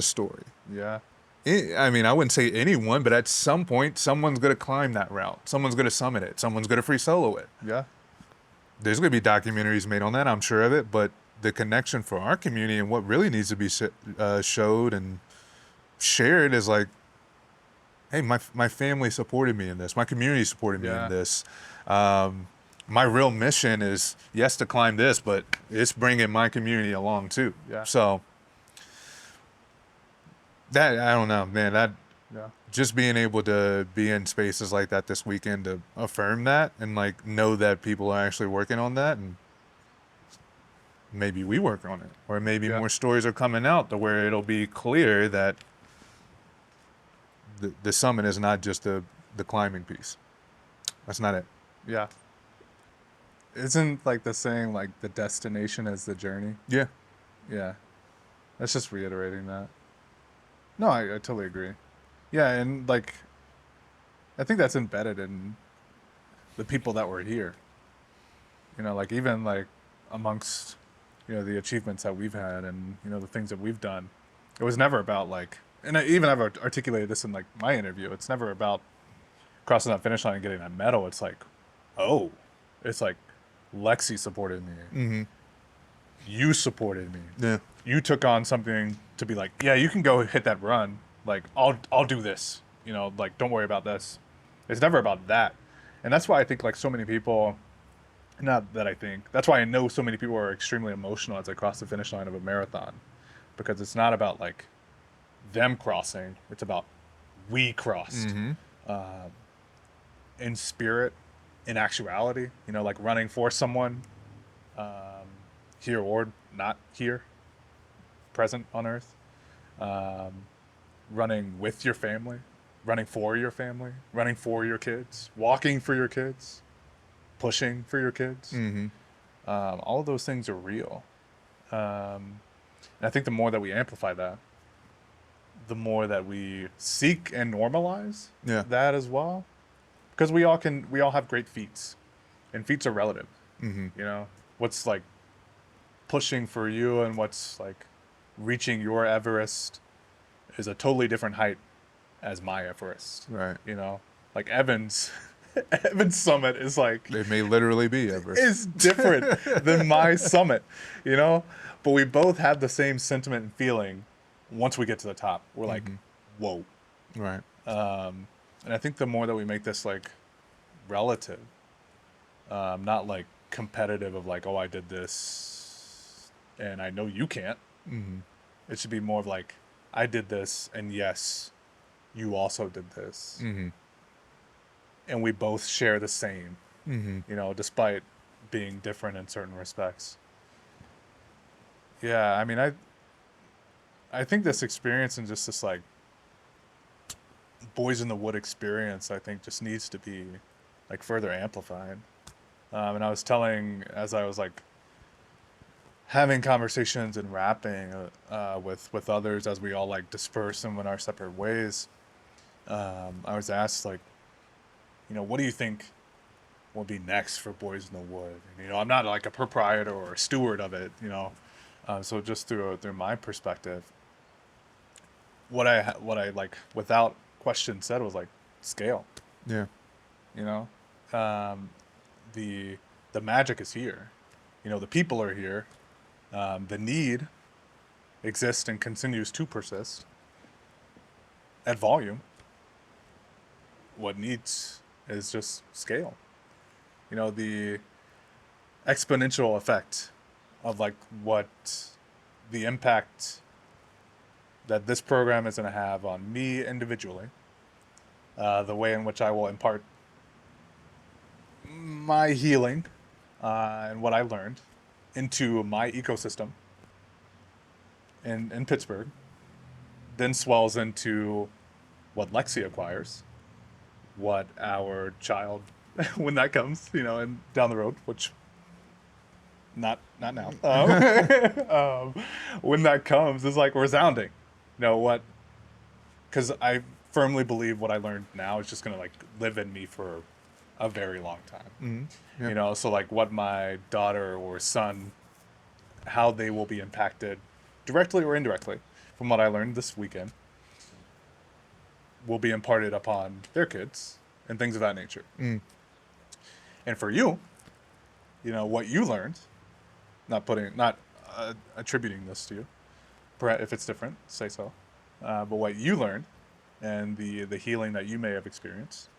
[SPEAKER 2] story.
[SPEAKER 3] Yeah.
[SPEAKER 2] I mean, I wouldn't say anyone, but at some point, someone's going to climb that route. Someone's going to summit it. Someone's going to free solo it.
[SPEAKER 3] Yeah.
[SPEAKER 2] There's going to be documentaries made on that, I'm sure of it. But the connection for our community and what really needs to be showed and shared is like, hey, my family supported me in this. My community supported me in this. My real mission is, yes, to climb this, but it's bringing my community along too.
[SPEAKER 3] Yeah.
[SPEAKER 2] So that, I don't know, man, just being able to be in spaces like that this weekend to affirm that and like know that people are actually working on that, and maybe we work on it, or maybe more stories are coming out to where it'll be clear that the summit is not just the climbing piece. That's not it.
[SPEAKER 3] Yeah. Isn't like the saying like the destination is the journey?
[SPEAKER 2] Yeah.
[SPEAKER 3] Yeah. That's just reiterating that. No, I totally agree. Yeah, and like I think that's embedded in the people that were here. You know, like even like amongst, you know, the achievements that we've had and, you know, the things that we've done. It was never about like, and I've articulated this in like my interview, it's never about crossing that finish line and getting that medal. It's like, oh, it's like Lexi supported me.
[SPEAKER 2] Mm-hmm.
[SPEAKER 3] You supported me.
[SPEAKER 2] Yeah.
[SPEAKER 3] You took on something to be like, yeah, you can go hit that run. Like, I'll do this. You know, like, don't worry about this. It's never about that. And that's why I think like so many people, not that I think, that's why I know so many people are extremely emotional as they cross the finish line of a marathon, because it's not about like them crossing. It's about we crossed. In spirit, in actuality, you know, like running for someone, here or not here, present on earth, running with your family, running for your family, running for your kids, walking for your kids, pushing for your kids.
[SPEAKER 2] Mm-hmm.
[SPEAKER 3] All of those things are real. And I think the more that we amplify that, the more that we seek and normalize
[SPEAKER 2] Yeah.
[SPEAKER 3] that as well. Because we all have great feats, and feats are relative.
[SPEAKER 2] Mm-hmm.
[SPEAKER 3] You know, what's like pushing for you and what's like reaching your Everest is a totally different height as my Everest.
[SPEAKER 2] Right.
[SPEAKER 3] You know, like Evan's Evan's summit is like
[SPEAKER 2] It may literally be Everest.
[SPEAKER 3] is different than my summit, you know? But we both have the same sentiment and feeling once we get to the top. We're like, whoa.
[SPEAKER 2] Right.
[SPEAKER 3] And I think the more that we make this like relative, not like competitive of like, oh, I did this and I know you can't.
[SPEAKER 2] Mm-hmm.
[SPEAKER 3] It should be more of like, I did this and yes, you also did this.
[SPEAKER 2] Mm-hmm.
[SPEAKER 3] And we both share the same,
[SPEAKER 2] Mm-hmm.
[SPEAKER 3] you know, despite being different in certain respects. Yeah, I mean, I think this experience and just this like Boys in the Wood experience, I think just needs to be like further amplified. And I was telling, as I was like having conversations and rapping with others as we all like disperse and went our separate ways, I was asked like, you know, what do you think will be next for Boys in the Wood? And, you know, I'm not like a proprietor or a steward of it, you know. So just through my perspective, what I like without question said was like scale.
[SPEAKER 2] Yeah.
[SPEAKER 3] You know, the magic is here. You know, the people are here. The need exists and continues to persist at volume. What needs is just scale. You know, the exponential effect of like what the impact that this program is going to have on me individually, the way in which I will impart my healing and what I learned into my ecosystem in Pittsburgh, then swells into what Lexi acquires, what our child, when that comes, you know, and down the road, which not now, when that comes is like resounding. You know what? Because I firmly believe what I learned now is just gonna like live in me for a very long time.
[SPEAKER 2] Mm-hmm. Yeah.
[SPEAKER 3] You know, so like what my daughter or son, how they will be impacted directly or indirectly from what I learned this weekend will be imparted upon their kids and things of that nature.
[SPEAKER 2] Mm.
[SPEAKER 3] And for you, you know, what you learned, not attributing this to you, if it's different, say so. But what you learned and the healing that you may have experienced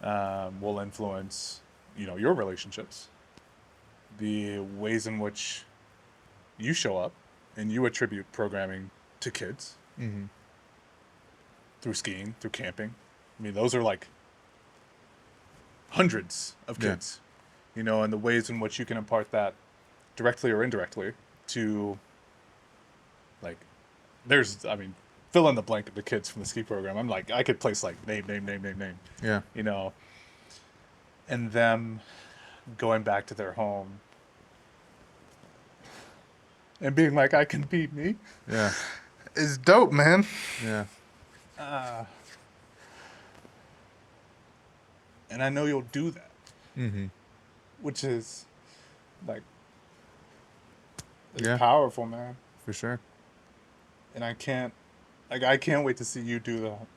[SPEAKER 3] will influence, you know, your relationships, the ways in which you show up and you attribute programming to kids
[SPEAKER 2] Mm-hmm.
[SPEAKER 3] through skiing, through camping. I mean, those are like hundreds of kids, you know, and the ways in which you can impart that directly or indirectly to like, I mean, fill in the blank of the kids from the ski program. I'm like, I could place like name,
[SPEAKER 2] Yeah.
[SPEAKER 3] you know, and them going back to their home and being like, I can beat me.
[SPEAKER 2] Yeah.
[SPEAKER 3] Is dope, man.
[SPEAKER 2] Yeah.
[SPEAKER 3] And I know you'll do that,
[SPEAKER 2] Mm-hmm.
[SPEAKER 3] which is like, it's
[SPEAKER 2] Yeah.
[SPEAKER 3] powerful, man.
[SPEAKER 2] For sure.
[SPEAKER 3] And I can't wait to see you do that.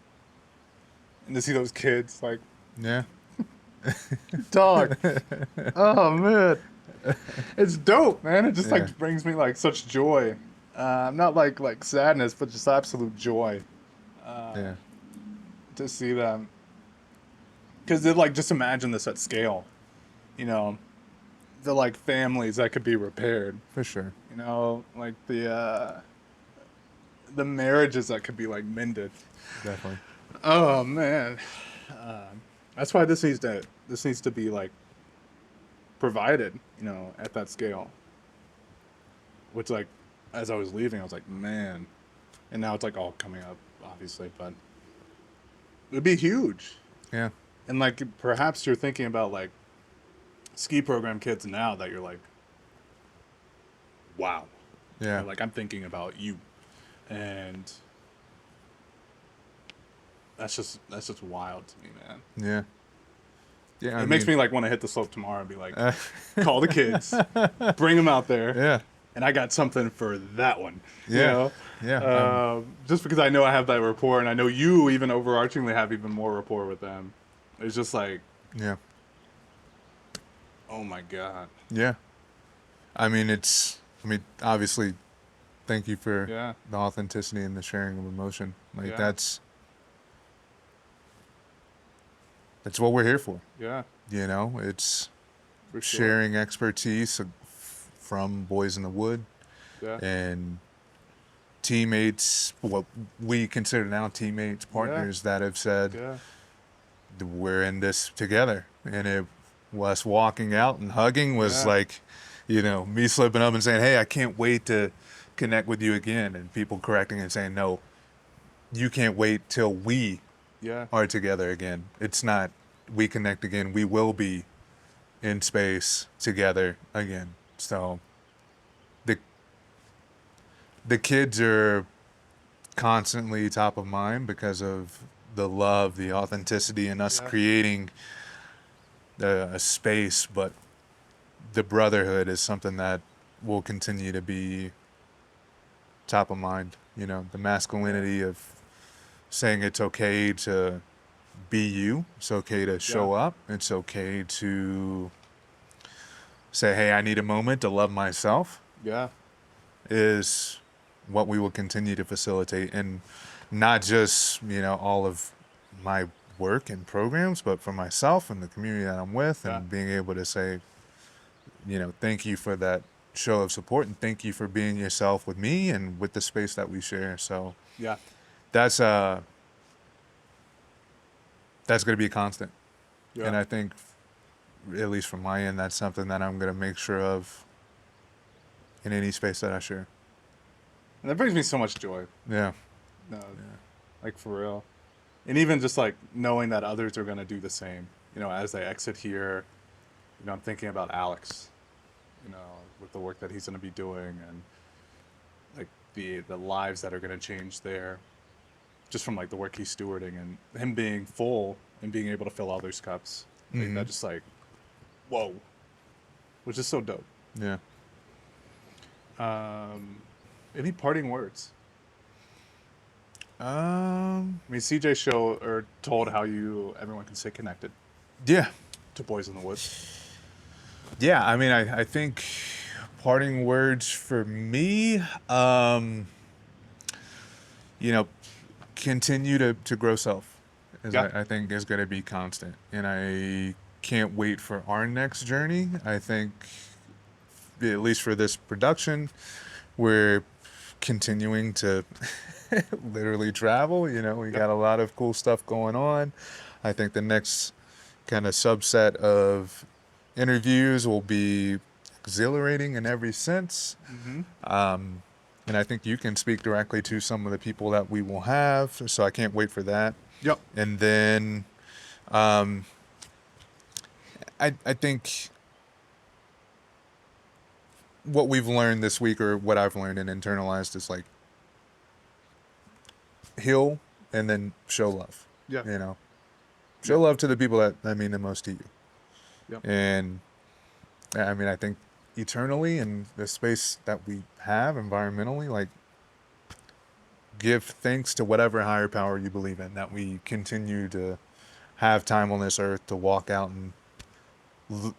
[SPEAKER 3] And to see those kids, like,
[SPEAKER 2] Yeah.
[SPEAKER 3] dog. Oh, man. It's dope, man. It just,
[SPEAKER 2] Yeah.
[SPEAKER 3] like, brings me, like, such joy. Not, like sadness, but just absolute joy.
[SPEAKER 2] Yeah.
[SPEAKER 3] To see them. Because they're, like, just imagine this at scale. You know, the, like, families that could be repaired.
[SPEAKER 2] For sure.
[SPEAKER 3] You know, like, the marriages that could be, like, mended.
[SPEAKER 2] Definitely.
[SPEAKER 3] Oh man, that's why this needs to be like provided, you know, at that scale. Which, like, as I was leaving, I was like, man, and now it's like all coming up, obviously, but It'd be huge.
[SPEAKER 2] Yeah.
[SPEAKER 3] And like perhaps you're thinking about like ski program kids now that you're like, wow.
[SPEAKER 2] Yeah.
[SPEAKER 3] You know, like I'm thinking about you, and that's just wild to me, man.
[SPEAKER 2] Yeah. Yeah.
[SPEAKER 3] It makes me like want to hit the slope tomorrow and be like,
[SPEAKER 2] Uh,
[SPEAKER 3] call the kids, bring them out there,
[SPEAKER 2] yeah.
[SPEAKER 3] and I got something for that one.
[SPEAKER 2] Yeah.
[SPEAKER 3] You know?
[SPEAKER 2] Yeah.
[SPEAKER 3] Just because I know I have that rapport, and I know you even overarchingly have even more rapport with them. It's just like,
[SPEAKER 2] Yeah.
[SPEAKER 3] oh my God.
[SPEAKER 2] Yeah. Obviously, thank you for
[SPEAKER 3] Yeah.
[SPEAKER 2] the authenticity and the sharing of emotion. Like
[SPEAKER 3] Yeah.
[SPEAKER 2] that's what we're here for.
[SPEAKER 3] Yeah.
[SPEAKER 2] You know, it's
[SPEAKER 3] For sure.
[SPEAKER 2] sharing expertise from Boys in the Wood
[SPEAKER 3] Yeah.
[SPEAKER 2] and teammates, what we consider now teammates, partners that have said
[SPEAKER 3] Yeah.
[SPEAKER 2] we're in this together. And us walking out and hugging was
[SPEAKER 3] Yeah.
[SPEAKER 2] like, me slipping up and saying, hey, I can't wait to connect with you again. And people correcting and saying, no, you can't wait till we
[SPEAKER 3] Yeah.
[SPEAKER 2] are together again. It's not we connect again. We will be in space together again. So the kids are constantly top of mind because of the love, the authenticity, and us
[SPEAKER 3] Yeah.
[SPEAKER 2] creating a space. But the brotherhood is something that will continue to be top of mind. The masculinity of saying it's okay to be you. It's okay to show up. It's okay to say, hey, I need a moment to love myself,
[SPEAKER 3] Yeah.
[SPEAKER 2] is what we will continue to facilitate. And not just, all of my work and programs, but for myself and the community that I'm with, and being able to say, thank you for that show of support, and thank you for being yourself with me and with the space that we share. So
[SPEAKER 3] Yeah.
[SPEAKER 2] that's going to be a constant.
[SPEAKER 3] Yeah.
[SPEAKER 2] And I think, at least from my end, that's something that I'm going to make sure of in any space that I share.
[SPEAKER 3] And that brings me so much joy.
[SPEAKER 2] Yeah.
[SPEAKER 3] No, like for real. And even just like knowing that others are going to do the same, as they exit here, I'm thinking about Alex, with the work that he's going to be doing, and like the lives that are going to change there, just from like the work he's stewarding and him being full and being able to fill others' cups. Like, that just like, whoa, which is so dope.
[SPEAKER 2] Yeah.
[SPEAKER 3] Any parting words?
[SPEAKER 2] Um.
[SPEAKER 3] I mean, CJ told how everyone can stay connected
[SPEAKER 2] Yeah.
[SPEAKER 3] to Boys in the Woods.
[SPEAKER 2] Yeah. I think parting words for me, continue to grow self. I think is going to be constant, and I can't wait for our next journey. I think, at least for this production, we're continuing to literally travel. We got a lot of cool stuff going on. I think the next kind of subset of interviews will be exhilarating in every sense. And I think you can speak directly to some of the people that we will have. So I can't wait for that.
[SPEAKER 3] Yep.
[SPEAKER 2] And then I think what we've learned this week, or what I've learned and internalized, is like heal and then show love.
[SPEAKER 3] Yeah.
[SPEAKER 2] Show love to the people that mean the most to you.
[SPEAKER 3] Yep.
[SPEAKER 2] And I think eternally, in the space that we have environmentally, like, give thanks to whatever higher power you believe in, that we continue to have time on this earth to walk out and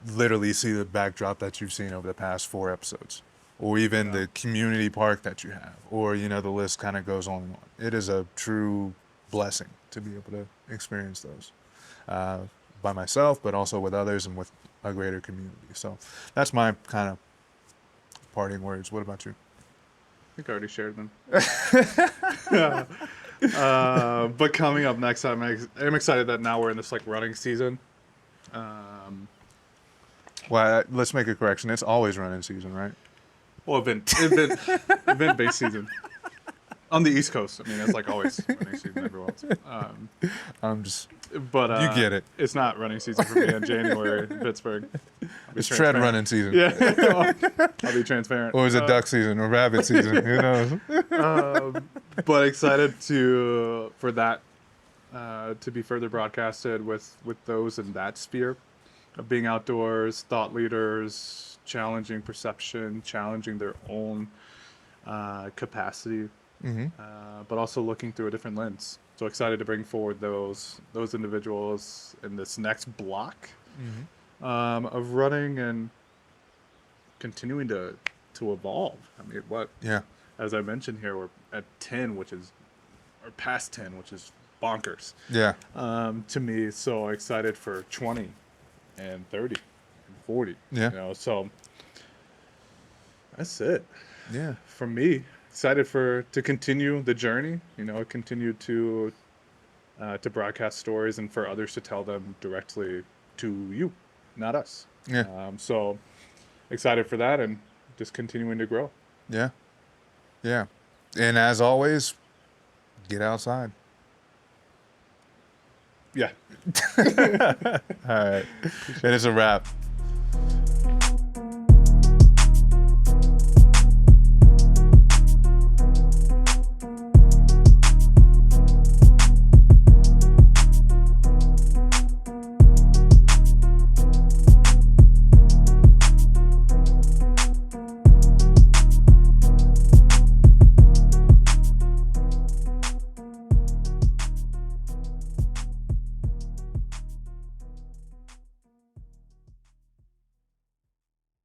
[SPEAKER 2] literally see the backdrop that you've seen over the past 4 episodes, or even the community park that you have, or the list kind of goes on and on. It is a true blessing to be able to experience those by myself, but also with others and with a greater community. So that's my kind of parting words. What about you?
[SPEAKER 3] I think I already shared them. But coming up next, I'm excited that now we're in this like running season.
[SPEAKER 2] Well, let's make a correction. It's always running season, right?
[SPEAKER 3] Well, event based season. On the East Coast, I mean, it's like always running season everywhere else.
[SPEAKER 2] I'm just
[SPEAKER 3] But
[SPEAKER 2] you get it.
[SPEAKER 3] It's not running season for me in January in Pittsburgh.
[SPEAKER 2] It's tread running season.
[SPEAKER 3] Yeah, I'll be transparent.
[SPEAKER 2] Or is it duck season or rabbit season? Who knows?
[SPEAKER 3] But excited for that to be further broadcasted with those in that sphere of being outdoors, thought leaders, challenging perception, challenging their own capacity, but also looking through a different lens. So excited to bring forward those individuals in this next block of running and continuing to evolve. I mean,
[SPEAKER 2] Yeah.
[SPEAKER 3] as I mentioned here, we're at 10, or past 10, which is bonkers
[SPEAKER 2] Yeah.
[SPEAKER 3] to me. So excited for 20 and 30 and 40.
[SPEAKER 2] Yeah.
[SPEAKER 3] You know, so that's it
[SPEAKER 2] Yeah.
[SPEAKER 3] for me. Excited to continue the journey. You know, continue to broadcast stories and for others to tell them directly to you, not us.
[SPEAKER 2] Yeah.
[SPEAKER 3] So excited for that and just continuing to grow.
[SPEAKER 2] Yeah. Yeah. And as always, get outside.
[SPEAKER 3] Yeah.
[SPEAKER 2] All right. And it's a wrap.